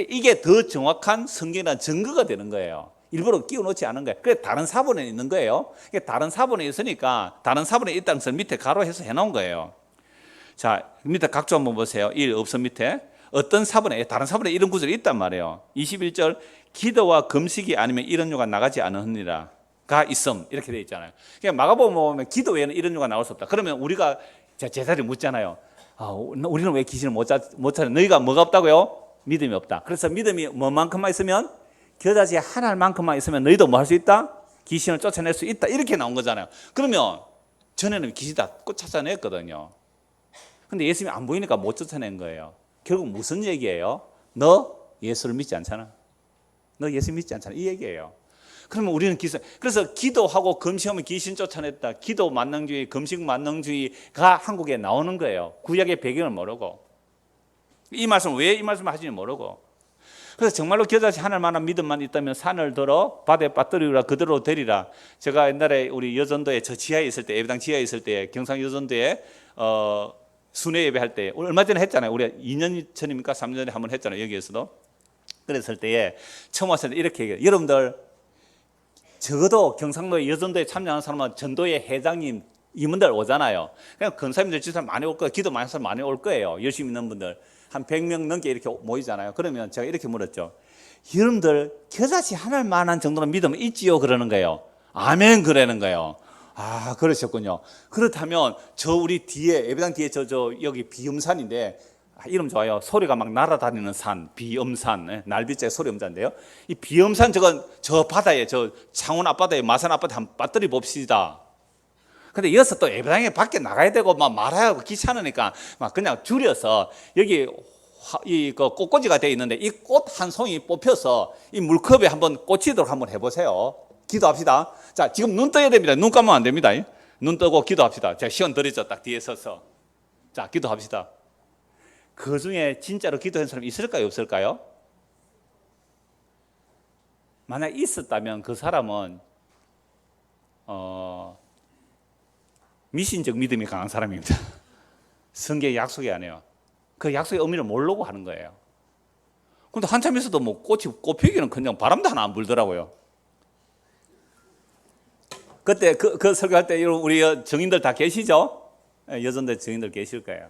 이게 더 정확한 성경이라는 증거가 되는 거예요. 일부러 끼워 놓지 않은 거예요. 그게 다른 사본에 있는 거예요. 다른 사본에 있으니까 다른 사본에 있다는 것을 밑에 가로해서 해놓은 거예요. 자, 밑에 각조 한번 보세요. 1 없음 밑에 어떤 사본에 다른 사본에 이런 구절이 있단 말이에요. 21절 기도와 금식이 아니면 이런 유가 나가지 않으니라 가 있음 이렇게 돼 있잖아요. 그냥 마가복음 보면 기도 외에는 이런 유가 나올 수 없다. 그러면 우리가 제자들이 묻잖아요. 아, 우리는 왜 귀신을 못 찾아? 너희가 뭐가 없다고요? 믿음이 없다. 그래서 믿음이 뭐만큼만 있으면 겨자씨 하나만큼만 있으면 너희도 뭐 할 수 있다? 귀신을 쫓아낼 수 있다. 이렇게 나온 거잖아요. 그러면 전에는 귀신 다 쫓아냈거든요. 근데 예수님이 안 보이니까 못 쫓아낸 거예요. 결국 무슨 얘기예요? 너 예수를 믿지 않잖아. 너 예수 믿지 않잖아. 이 얘기예요. 그러면 우리는 그래서 기도하고 금식하면 귀신 쫓아냈다. 기도 만능주의, 금식 만능주의가 한국에 나오는 거예요. 구약의 배경을 모르고. 이 말씀 왜 이 말씀을 하시는지 모르고. 그래서 정말로 겨자씨 하늘만한 믿음만 있다면 산을 들어 바다에 빠뜨리라 그대로 되리라. 제가 옛날에 우리 여전도에 저 지하에 있을 때 예배당 지하에 있을 때 경상 여전도에 순회 예배할 때 얼마 전에 했잖아요. 우리 2년 전입니까? 3년 전에 한번 했잖아요. 여기에서도. 그랬을 때에 처음 왔을 때 이렇게 얘기해요. 여러분들 적어도 경상도에 여전도에 참여하는 사람은 전도의 회장님 임원들 오잖아요. 그냥 권사님들 지사람 많이 올 거예요. 기도 많이 하는 사람 많이 올 거예요. 열심히 있는 분들 한 100명 넘게 이렇게 모이잖아요. 그러면 제가 이렇게 물었죠. 여러분들 겨자씨 하늘만한 정도는 믿음은 있지요? 그러는 거예요. 아멘 그러는 거예요. 아, 그러셨군요. 그렇다면 저 우리 뒤에 예배당 뒤에 저 여기 비음산인데 이름 좋아요. 소리가 막 날아다니는 산, 비음산. 날비자에 소리 음자인데요. 이 비음산 저 바다에 저 창원 앞바다에 마산 앞바다에 한번 빠뜨려 봅시다. 근데 여기서 또 예배당에 밖에 나가야 되고 막 말아야 귀찮으니까 막 그냥 줄여서 여기 이 그 꽃꽂이가 되어 있는데 이 꽃 한 송이 뽑혀서 이 물컵에 한번 꽂히도록 한번 해보세요. 기도합시다. 자, 지금 눈 떠야 됩니다. 눈 감으면 안 됩니다. 눈 뜨고 기도합시다. 제가 시간 드리죠. 딱 뒤에 서서. 자, 기도합시다. 그 중에 진짜로 기도한 사람이 있을까요? 없을까요? 만약 있었다면 그 사람은 미신적 믿음이 강한 사람입니다. 성경의 약속이 아니에요. 그 약속의 의미를 모르고 하는 거예요. 근데 한참 있어도 뭐 꽃이 꽃피기는 그냥 바람도 하나 안 불더라고요. 그때 그 설교할 때 우리 정인들 다 계시죠? 여전대 정인들 계실 거예요.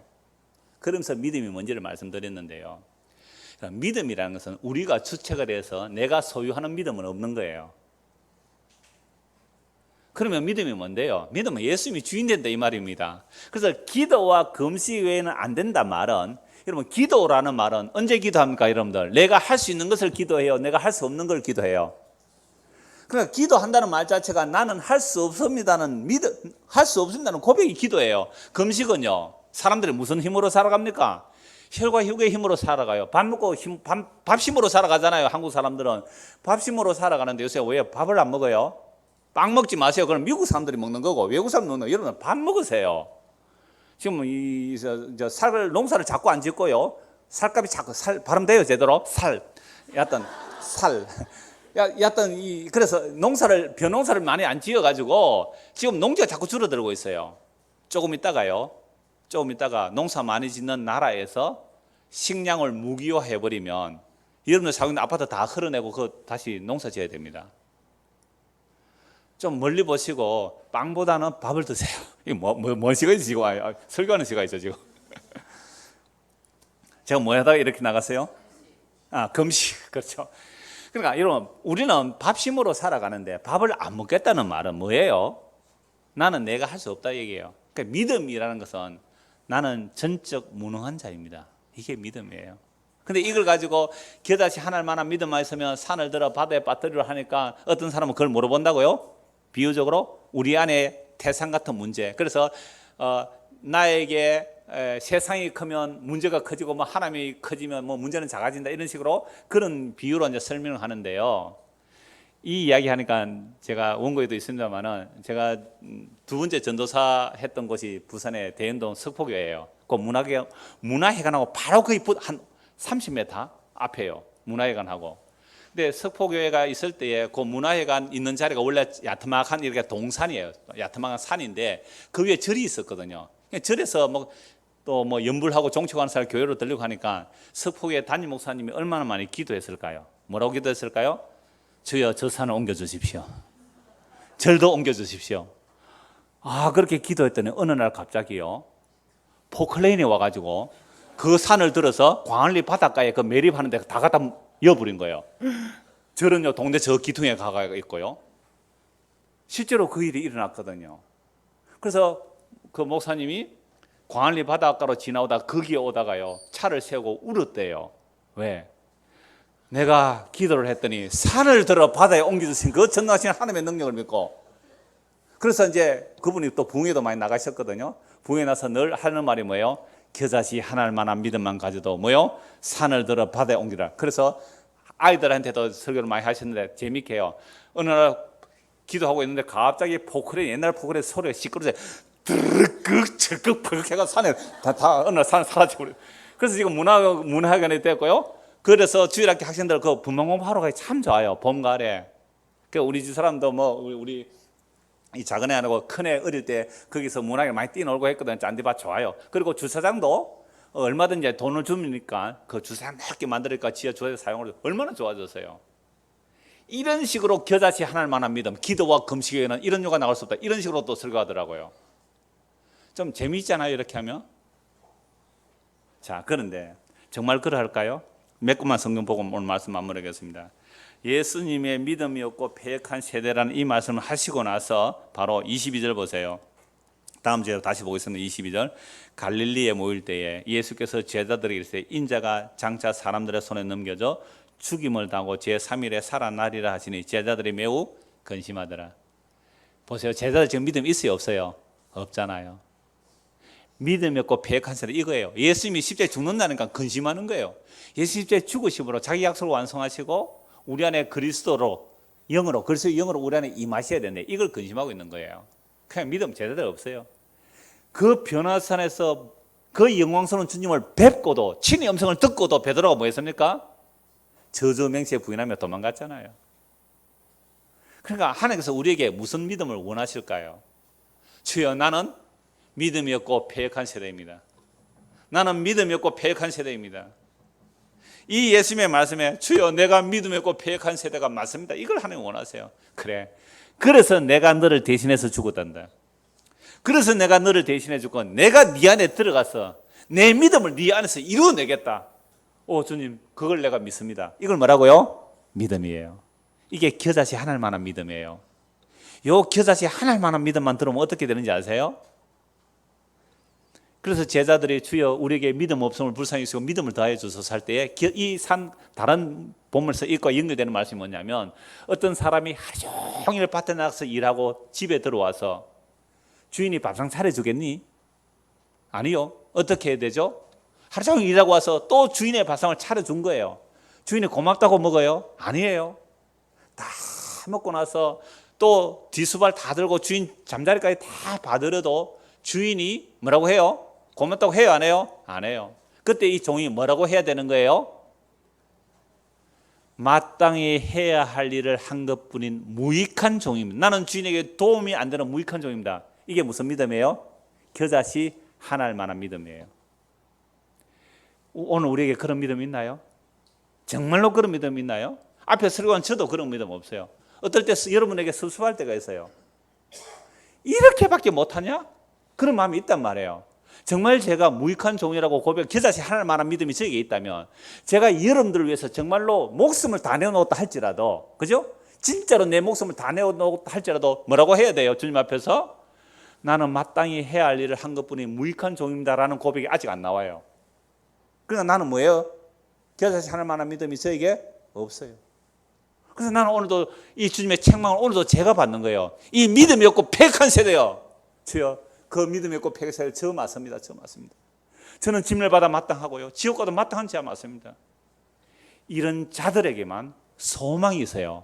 그러면서 믿음이 뭔지를 말씀드렸는데요. 그러니까 믿음이라는 것은 우리가 주체가 돼서 내가 소유하는 믿음은 없는 거예요. 그러면 믿음이 뭔데요? 믿음은 예수님이 주인 된다 이 말입니다. 그래서 기도와 금식 외에는 안 된다 말은, 여러분 기도라는 말은 언제 기도합니까 여러분들? 내가 할 수 있는 것을 기도해요? 내가 할 수 없는 걸 기도해요? 그러니까 기도한다는 말 자체가 나는 할 수 없습니다는 할 수 없습니다는 고백이 기도예요. 금식은요, 사람들이 무슨 힘으로 살아갑니까? 혈과 육의 힘으로 살아가요. 밥 먹고 밥심으로 살아가잖아요. 한국 사람들은 밥심으로 살아가는데 요새 왜 밥을 안 먹어요? 빵 먹지 마세요. 그럼 미국 사람들이 먹는 거고 외국 사람 먹는 거. 여러분 밥 먹으세요. 지금 농사를 자꾸 안 짓고요. 살값이 자꾸 발음돼요 제대로? 그래서 벼농사를 많이 안 지어가지고 지금 농지가 자꾸 줄어들고 있어요. 조금 있다가 농사 많이 짓는 나라에서 식량을 무기화해버리면 여러분들 사고 있는 아파트 다 흘러내고 그거 다시 농사 지어야 됩니다. 좀 멀리 보시고 빵보다는 밥을 드세요. 이게 뭔 시간이지 지금? 설교하는 시간이죠 지금. 제가 뭐 하다가 이렇게 나갔어요? 금식. 그렇죠. 그러니까 여러분 우리는 밥심으로 살아가는데 밥을 안 먹겠다는 말은 뭐예요? 나는 내가 할 수 없다 얘기예요. 그러니까 믿음이라는 것은 나는 전적 무능한 자입니다. 이게 믿음이에요. 근데 이걸 가지고 겨자씨 하나님 만한 믿음만 있으면 산을 들어 바다에 빠뜨리려 하니까 어떤 사람은 그걸 물어본다고요? 비유적으로 우리 안에 태산 같은 문제. 그래서 나에게 세상이 크면 문제가 커지고 뭐 하나님이 커지면 뭐 문제는 작아진다 이런 식으로 그런 비유로 이제 설명을 하는데요. 이 이야기 하니까 제가 원고에도 있습니다만은 제가 두 번째 전도사 했던 곳이 부산의 대연동 석포교회예요. 그 문화회관하고 바로 거의 한 30m 앞에요. 문화회관하고. 근데 석포교회가 있을 때에 그 문화회관 있는 자리가 원래 야트막한 이렇게 동산이에요. 야트막한 산인데 그 위에 절이 있었거든요. 절에서 또 연불하고 종촉하는 사람 교회로 들리고 하니까 석포교회 담임 목사님이 얼마나 많이 기도했을까요? 뭐라고 기도했을까요? 주여 저 산을 옮겨주십시오. 절도 옮겨주십시오. 그렇게 기도했더니 어느 날 갑자기요 포클레인이 와가지고 그 산을 들어서 광안리 바닷가에 그 매립하는 데 다 갖다 이어버린 거예요. 절은요 동네 저 기둥에 가가 있고요. 실제로 그 일이 일어났거든요. 그래서 그 목사님이 광안리 바닷가로 지나오다 거기에 오다가요 차를 세우고 울었대요. 왜? 내가 기도를 했더니 산을 들어 바다에 옮겨주신 그 전능하신 하나님의 능력을 믿고. 그래서 이제 그분이 또 부흥회도 많이 나가셨거든요. 부흥회 나서 늘 하는 말이 뭐예요? 겨자씨 하나님 만한 믿음만 가져도 뭐요? 산을 들어 바다에 옮기라. 그래서 아이들한테도 설교를 많이 하셨는데 재밌게요. 어느 날 기도하고 있는데 갑자기 옛날 포크레인 소리가 시끄러워서 드르륵 적극 퍼극해가 산에 어느 날 산에 사라져버려요. 그래서 지금 문화회관이 됐고요. 그래서 주일학교 학생들 그 분만 공부하러 가기 참 좋아요. 봄 가을에. 그 우리 집 사람도 우리 이 작은 애 하고 큰 애 어릴 때 거기서 문화에 많이 뛰놀고 했거든요. 잔디밭 좋아요. 그리고 주차장도 얼마든지 돈을 주니까 그 주차장 넓게 만들니까 지하 주차장 사용을 얼마나 좋아졌어요. 이런 식으로 겨자씨 하나님 만한 믿음, 기도와 금식에는 이런 요가 나올 수 없다. 이런 식으로 또 설교하더라고요. 좀 재미있잖아요. 이렇게 하면. 자, 그런데 정말 그러할까요? 몇 군만 성경 보고 오늘 말씀 마무리하겠습니다. 예수님의 믿음이 없고 패역한 세대라는 이 말씀을 하시고 나서 바로 22절 보세요. 다음 주에 다시 보겠습니다. 22절. 갈릴리에 모일 때에 예수께서 제자들에게 이르시되 인자가 장차 사람들의 손에 넘겨져 죽임을 당하고 제3일에 살아나리라 하시니 제자들이 매우 근심하더라. 보세요. 제자들 지금 믿음 있어요 없어요? 없잖아요. 믿음이 없고 패역한 세대 이거예요. 예수님이 십자가에 죽는다니까 근심하는 거예요. 예수님 십자가에 죽으심으로 자기 약속을 완성하시고 우리 안에 그리스도의 영으로 우리 안에 임하셔야 되는데 이걸 근심하고 있는 거예요. 그냥 믿음 제자들 없어요. 그 변화산에서 그 영광스러운 주님을 뵙고도 친히 음성을 듣고도 베드로가 뭐 했습니까? 저주맹세에 부인하며 도망갔잖아요. 그러니까 하나님께서 우리에게 무슨 믿음을 원하실까요? 주여 나는 믿음이 없고 패역한 세대입니다. 나는 믿음이 없고 패역한 세대입니다. 이 예수님의 말씀에 주여 내가 믿음이 없고 패역한 세대가 맞습니다. 이걸 하나님 원하세요. 그래. 그래서 내가 너를 대신해서 죽었단다. 그래서 내가 너를 대신해 주고 내가 네 안에 들어가서 내 믿음을 네 안에서 이루어내겠다. 주님, 그걸 내가 믿습니다. 이걸 뭐라고요? 믿음이에요. 이게 겨자씨 하나일 만한 믿음이에요. 요 겨자씨 하나일 만한 믿음만 들으면 어떻게 되는지 아세요? 그래서 제자들이 주여 우리에게 믿음 없음을 불쌍히 여기시고 믿음을 더하여 주소서 할 때에 이 다른 본문에서 이것과 연결되는 말씀이 뭐냐면, 어떤 사람이 하루 종일 밭에 나가서 일하고 집에 들어와서 주인이 밥상 차려주겠니? 아니요. 어떻게 해야 되죠? 하루 종일 일하고 와서 또 주인의 밥상을 차려준 거예요. 주인이 고맙다고 먹어요? 아니에요. 다 먹고 나서 또 뒷수발 다 들고 주인 잠자리까지 다 받으려도 주인이 뭐라고 해요? 고맙다고 해요? 안 해요? 안 해요. 그때 이 종이 뭐라고 해야 되는 거예요? 마땅히 해야 할 일을 한 것뿐인 무익한 종입니다. 나는 주인에게 도움이 안 되는 무익한 종입니다. 이게 무슨 믿음이에요? 겨자씨 하나일 만한 믿음이에요. 오늘 우리에게 그런 믿음 있나요? 정말로 그런 믿음 있나요? 앞에 설교한 저도 그런 믿음 없어요. 어떨 때 여러분에게 섭섭할 때가 있어요. 이렇게밖에 못하냐? 그런 마음이 있단 말이에요. 정말 제가 무익한 종이라고 겨자씨 하나일 만한 믿음이 저에게 있다면, 제가 여러분들을 위해서 정말로 목숨을 다 내어놓았다 할지라도, 그죠? 진짜로 내 목숨을 다 내어놓았다 할지라도 뭐라고 해야 돼요? 주님 앞에서 나는 마땅히 해야 할 일을 한 것뿐이 무익한 종입니다라는 고백이 아직 안 나와요. 그러니까 나는 뭐예요? 겨자씨 하나일 만한 믿음이 저에게 없어요. 그래서 나는 오늘도 이 주님의 책망을 오늘도 제가 받는 거예요. 이 믿음이 없고 폐역한 세대요. 주여, 그 믿음이 없고 폐역한 세대 저 맞습니다. 저 맞습니다. 저는 짐을 받아 마땅하고요, 지옥 가도 마땅한 자 맞습니다. 이런 자들에게만 소망이 있어요.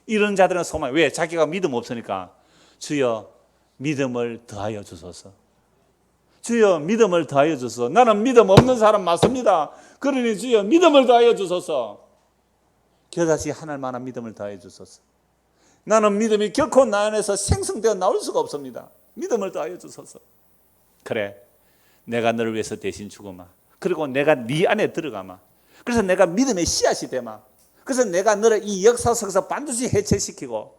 이런 자들은 소망이, 왜? 자기가 믿음 없으니까. 주여 믿음을 더하여 주소서. 주여 믿음을 더하여 주소서. 나는 믿음 없는 사람 맞습니다. 그러니 주여 믿음을 더하여 주소서. 겨자씨 하나일 만한 믿음을 더하여 주소서. 나는 믿음이 결코 나 안에서 생성되어 나올 수가 없습니다. 믿음을 더하여 주소서. 그래, 내가 너를 위해서 대신 죽어마. 그리고 내가 네 안에 들어가마. 그래서 내가 믿음의 씨앗이 되마. 그래서 내가 너를 이 역사 속에서 반드시 해체시키고,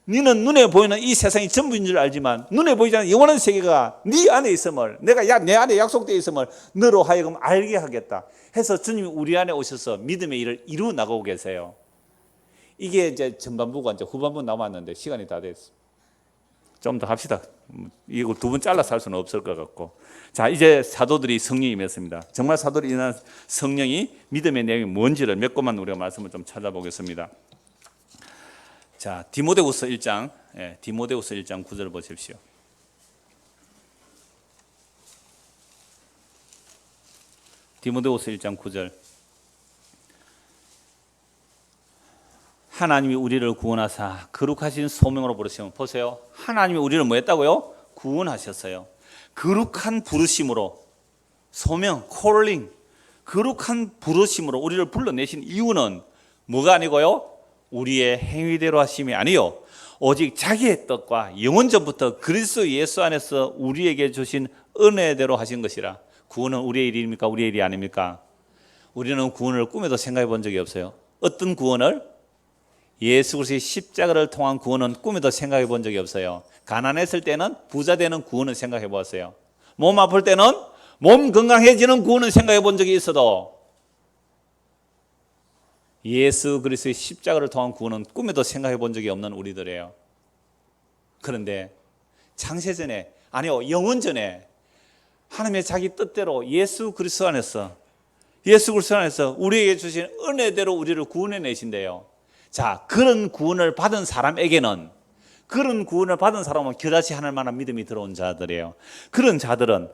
너는 눈에 보이는 이 세상이 전부인 줄 알지만 눈에 보이지 않는 영원한 세계가 네 안에 있음을, 내가 내 안에 약속되어 있음을 너로 하여금 알게 하겠다 해서 주님이 우리 안에 오셔서 믿음의 일을 이루어 나가고 계세요. 이게 이제 전반부가 이제 후반부 남았는데 시간이 다 됐어요. 좀 더 합시다. 이거 두 분 잘라서 할 수는 없을 것 같고. 자, 이제 사도들이 성령이 임했습니다. 정말 사도들이 일어난 성령이 믿음의 내용이 뭔지를 몇 것만 우리가 말씀을 좀 찾아보겠습니다. 자, 디모데후서 1장, 디모데후서 1장 9절 보십시오. 디모데후서 1장 9절. 하나님이 우리를 구원하사 거룩하신 소명으로 부르시면, 보세요. 하나님이 우리를 뭐 했다고요? 구원하셨어요. 거룩한 부르심으로, 소명, 콜링, 거룩한 부르심으로 우리를 불러내신 이유는 뭐가 아니고요? 우리의 행위대로 하심이 아니요, 오직 자기의 뜻과 영원전부터 그리스도 예수 안에서 우리에게 주신 은혜대로 하신 것이라. 구원은 우리의 일입니까? 우리의 일이 아닙니까? 우리는 구원을 꿈에도 생각해 본 적이 없어요. 어떤 구원을? 예수 그리스도의 십자가를 통한 구원은 꿈에도 생각해 본 적이 없어요. 가난했을 때는 부자 되는 구원을 생각해 보았어요. 몸 아플 때는 몸 건강해지는 구원을 생각해 본 적이 있어도 예수 그리스도의 십자가를 통한 구원은 꿈에도 생각해 본 적이 없는 우리들이에요. 그런데 창세전에, 아니요, 영원전에 하나님의 자기 뜻대로 예수 그리스도 안에서 우리에게 주신 은혜대로 우리를 구원해 내신대요. 자, 그런 구원을 받은 사람은 겨자씨 하나일 만한 믿음이 들어온 자들이에요. 그런 자들은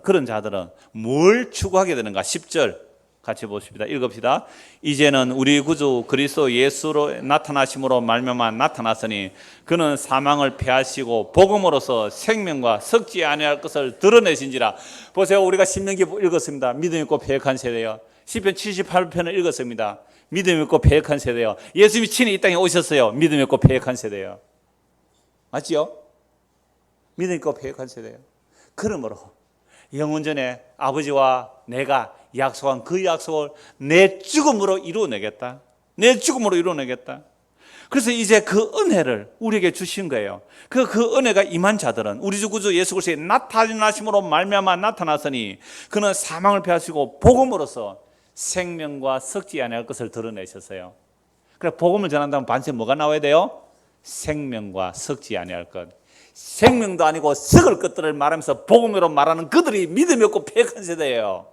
뭘 추구하게 되는가? 10절 같이 보십니다. 읽읍시다. 이제는 우리 구주 그리스도 예수로 나타나심으로 말미암아 나타났으니 그는 사망을 패하시고 복음으로서 생명과 섞지 아니할 것을 드러내신지라. 보세요. 우리가 신명기 읽었습니다. 믿음 있고 패역한 세대요. 시편 78편을 읽었습니다. 믿음 있고 패역한 세대요. 예수님이 친히 이 땅에 오셨어요. 믿음 있고 패역한 세대요. 맞지요? 믿음 있고 패역한 세대요. 그러므로 영원전에 아버지와 내가 약속한 그 약속을 내 죽음으로 이루어내겠다. 그래서 이제 그 은혜를 우리에게 주신 거예요. 그 은혜가 임한 자들은 우리 주 구주 예수 그리스도의 나타나심으로 말미암아 나타났으니 그는 사망을 패하시고 복음으로써 생명과 썩지 아니할 것을 드러내셨어요. 그래 복음을 전한다면 반드시 뭐가 나와야 돼요? 생명과 썩지 아니할 것. 생명도 아니고 썩을 것들을 말하면서 복음으로 말하는 그들이 믿음이 없고 패역한 세대예요.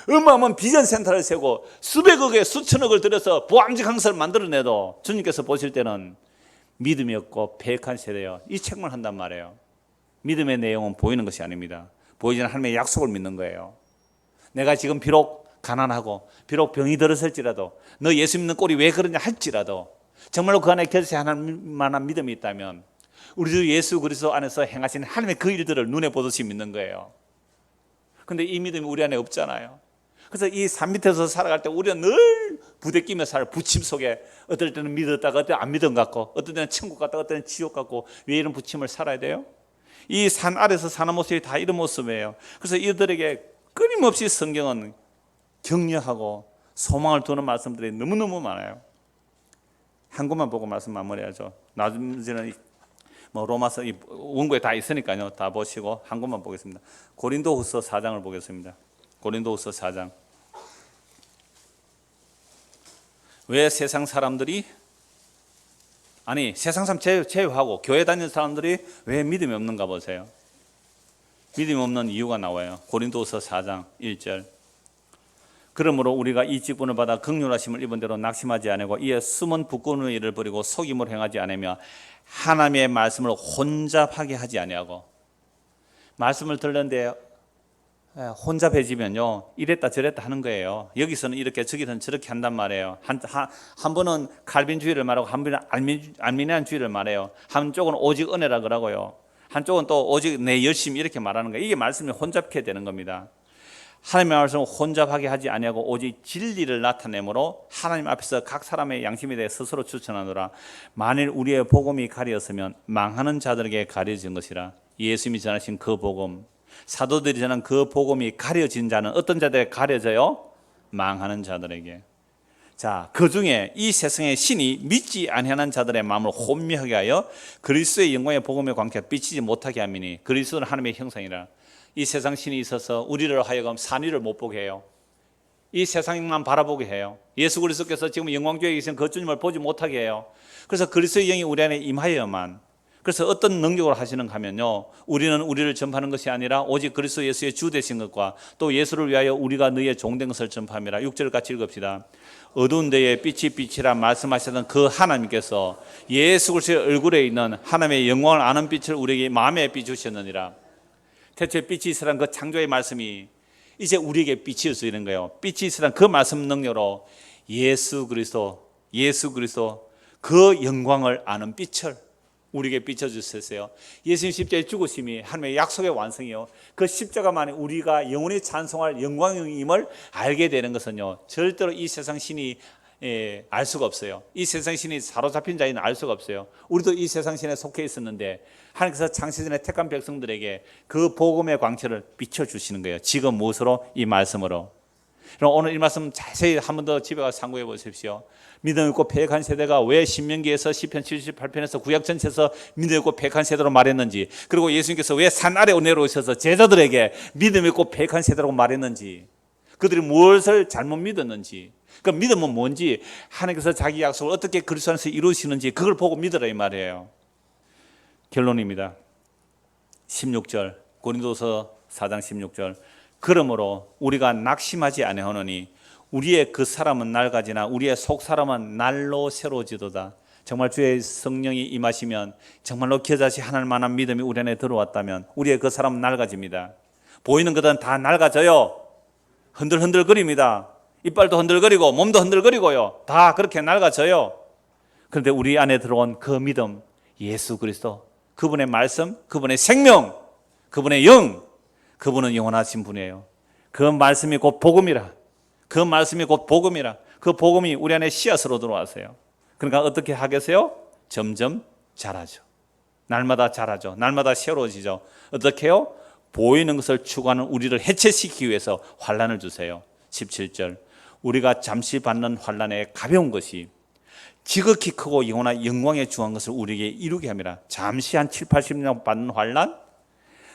어마어마한 비전 센터를 세우고 수백억에 수천억을 들여서 보암직 항사를 만들어내도 주님께서 보실 때는 믿음이 없고 패역한 세대예요. 이 책만 한단 말이에요. 믿음의 내용은 보이는 것이 아닙니다. 보이지는 하나님의 약속을 믿는 거예요. 내가 지금 비록 가난하고 비록 병이 들었을지라도 너 예수 믿는 꼴이 왜 그러냐 할지라도 정말로 그 안에 결세할 만한 믿음이 있다면 우리도 예수 그리스도 안에서 행하신 하나님의 그 일들을 눈에 보듯이 믿는 거예요. 그런데 이 믿음이 우리 안에 없잖아요. 그래서 이 산 밑에서 살아갈 때 우리는 늘 부대끼며 살 부침 속에 어떨 때는 믿었다가 어떨 때는 안 믿은 것 같고 어떨 때는 천국 같다가 어떨 때는 지옥 같고 왜 이런 부침을 살아야 돼요? 이 산 아래서 사는 모습이 다 이런 모습이에요. 그래서 이들에게 끊임없이 성경은 격려하고 소망을 두는 말씀들이 너무너무 많아요. 한 것만 보고 말씀 마무리하죠. 나중에는 뭐 로마서 원고에 다 있으니까요. 다 보시고 한 것만 보겠습니다. 고린도후서 4장을 보겠습니다. 고린도후서 4장. 왜 세상 사람들이 세상 사람 제외하고 교회 다니는 사람들이 왜 믿음이 없는가 보세요. 믿음이 없는 이유가 나와요. 고린도후서 4장 1절. 그러므로 우리가 이 직분을 받아 긍휼하심을 입은 대로 낙심하지 아니고 이에 숨은 부끄러운 일을 버리고 속임을 행하지 않으며 하나님의 말씀을 혼잡하게 하지 아니하고. 말씀을 들었는데 혼잡해지면요 이랬다 저랬다 하는 거예요. 여기서는 이렇게 저기서는 저렇게 한단 말이에요. 한 번은 칼빈주의를 말하고 한 번은 알미니안주의를 말해요. 한쪽은 오직 은혜라 그러고요. 한쪽은 또 오직 내 열심 이렇게 말하는 거예요. 이게 말씀이 혼잡게 되는 겁니다. 하나님의 말씀을 혼잡하게 하지 아니하고 오직 진리를 나타내므로 하나님 앞에서 각 사람의 양심에 대해 스스로 추천하노라. 만일 우리의 복음이 가려졌으면 망하는 자들에게 가려진 것이라. 예수님이 전하신 그 복음, 사도들이 전한 그 복음이 가려진 자는 어떤 자들에게 가려져요? 망하는 자들에게. 자, 그 중에 이 세상의 신이 믿지 아니하는 자들의 마음을 혼미하게 하여 그리스도의 영광의 복음의 광채가 비치지 못하게 하미니 그리스도는 하나님의 형상이라. 이 세상 신이 있어서 우리를 하여금 산위를 못 보게 해요. 이 세상만 바라보게 해요. 예수 그리스도께서 지금 영광교회에 계신 그 주님을 보지 못하게 해요. 그래서 그리스도의 영이 우리 안에 임하여야만. 그래서 어떤 능력으로 하시는가 하면요, 우리는 우리를 전파하는 것이 아니라 오직 그리스도 예수의 주 되신 것과 또 예수를 위하여 우리가 너희의 종된 것을 전파함이라. 6절 같이 읽읍시다. 어두운 데에 빛이 빛이라 말씀하시던 그 하나님께서 예수 그리스도의 얼굴에 있는 하나님의 영광을 아는 빛을 우리에게 마음에 비추셨느니라. 태초에 빛이 있으란 그 창조의 말씀이 이제 우리에게 빛이어서 이런 거예요. 빛이 있으란 그 말씀 능력으로 예수 그리스도 그 영광을 아는 빛을 우리에게 비춰주셨어요. 예수님 십자가의 죽으심이 하나님의 약속의 완성이요, 그 십자가만이 우리가 영원히 찬송할 영광임을 알게 되는 것은요, 절대로 이 세상 신이 알 수가 없어요. 이 세상 신이 사로잡힌 자는 알 수가 없어요. 우리도 이 세상 신에 속해 있었는데 하나님께서 창세전에 택한 백성들에게 그 복음의 광채를 비춰주시는 거예요. 지금 무엇으로? 이 말씀으로. 그럼 오늘 이 말씀 자세히 한 번 더 집에 가서 참고해 보십시오. 믿음 있고 패역한 세대가 왜 신명기에서 시편 78편에서 구약 전체에서 믿음 있고 패역한 세대로 말했는지, 그리고 예수님께서 왜 산 아래 내려오셔서 제자들에게 믿음 있고 패역한 세대라고 말했는지, 그들이 무엇을 잘못 믿었는지, 그 믿음은 뭔지, 하나님께서 자기 약속을 어떻게 그리스도 안에서 이루시는지 그걸 보고 믿으라 이 말이에요. 결론입니다. 16절, 고린도서 4장 16절. 그러므로 우리가 낙심하지 아니하노니 우리의 그 사람은 낡아지나 우리의 속 사람은 날로 새로워지도다. 정말 주의 성령이 임하시면, 정말로 겨자씨 하나님 만한 믿음이 우리 안에 들어왔다면 우리의 그 사람은 낡아집니다. 보이는 것은 다 낡아져요. 흔들흔들거립니다. 이빨도 흔들거리고 몸도 흔들거리고요. 다 그렇게 낡아져요. 그런데 우리 안에 들어온 그 믿음, 예수 그리스도, 그분의 말씀, 그분의 생명, 그분의 영, 그분은 영원하신 분이에요. 그 말씀이 곧 복음이라. 그 말씀이 곧 복음이라. 그 복음이 우리 안에 씨앗으로 들어왔어요. 그러니까 어떻게 하겠어요? 점점 자라죠. 날마다 자라죠. 날마다 새로워지죠. 어떻게 해요? 보이는 것을 추구하는 우리를 해체시키기 위해서 환난을 주세요. 17절. 우리가 잠시 받는 환난에 가벼운 것이 지극히 크고 영원한 영광에 중한 것을 우리에게 이루게 합니다. 잠시 한 7, 80년 받는 환난,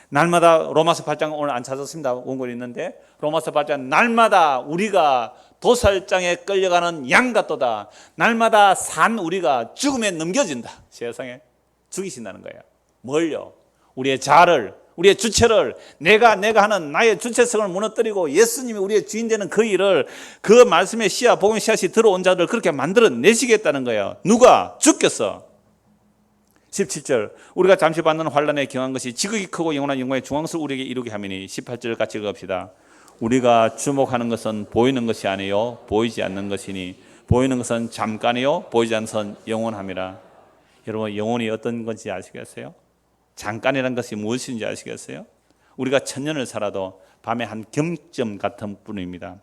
날마다 로마서 8장 오늘 안 찾았습니다. 원고에 있는데 로마서 8장 날마다 우리가 도살장에 끌려가는 양 같도다. 날마다 산 우리가 죽음에 넘겨진다. 세상에 죽이신다는 거예요. 뭘요? 우리의 자아를, 우리의 주체를, 내가 하는 나의 주체성을 무너뜨리고 예수님이 우리의 주인 되는 그 일을, 그 말씀의 씨앗, 복음의 씨앗이 들어온 자들 그렇게 만들어내시겠다는 거예요. 누가? 주께서. 17절 우리가 잠시 받는 환난에 경한 것이 지극히 크고 영원한 영광의 중앙을 우리에게 이루게 하미니 18절 같이 읽읍시다. 우리가 주목하는 것은 보이는 것이 아니요 보이지 않는 것이니 보이는 것은 잠깐이요 보이지 않는 것은 영원함이라. 여러분 영혼이 어떤 건지 아시겠어요? 잠깐이라는 것이 무엇인지 아시겠어요? 우리가 천년을 살아도 밤에 한 경점 같은 뿐입니다.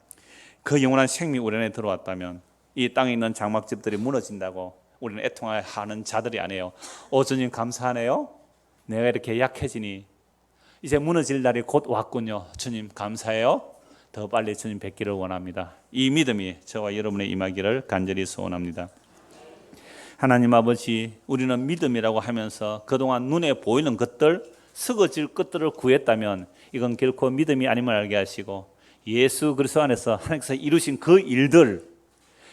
그 영원한 생명이 우리 안에 들어왔다면 이 땅에 있는 장막집들이 무너진다고 우리는 애통하는 자들이 아니에요. 주님 감사하네요. 내가 이렇게 약해지니 이제 무너질 날이 곧 왔군요. 주님 감사해요. 더 빨리 주님 뵙기를 원합니다. 이 믿음이 저와 여러분의 임하기를 간절히 소원합니다. 하나님 아버지, 우리는 믿음이라고 하면서 그동안 눈에 보이는 것들, 썩어질 것들을 구했다면 이건 결코 믿음이 아님을 알게 하시고 예수 그리스도 안에서 하나님께서 이루신 그 일들,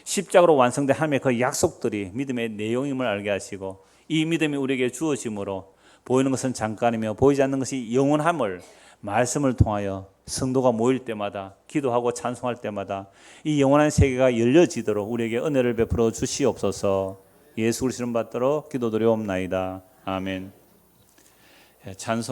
십자가로 완성된 하나님의 그 약속들이 믿음의 내용임을 알게 하시고 이 믿음이 우리에게 주어짐으로 보이는 것은 잠깐이며 보이지 않는 것이 영원함을 말씀을 통하여 성도가 모일 때마다 기도하고 찬송할 때마다 이 영원한 세계가 열려지도록 우리에게 은혜를 베풀어 주시옵소서. 예수 그리스도 이름 받들어 기도드리옵나이다. 아멘. 찬송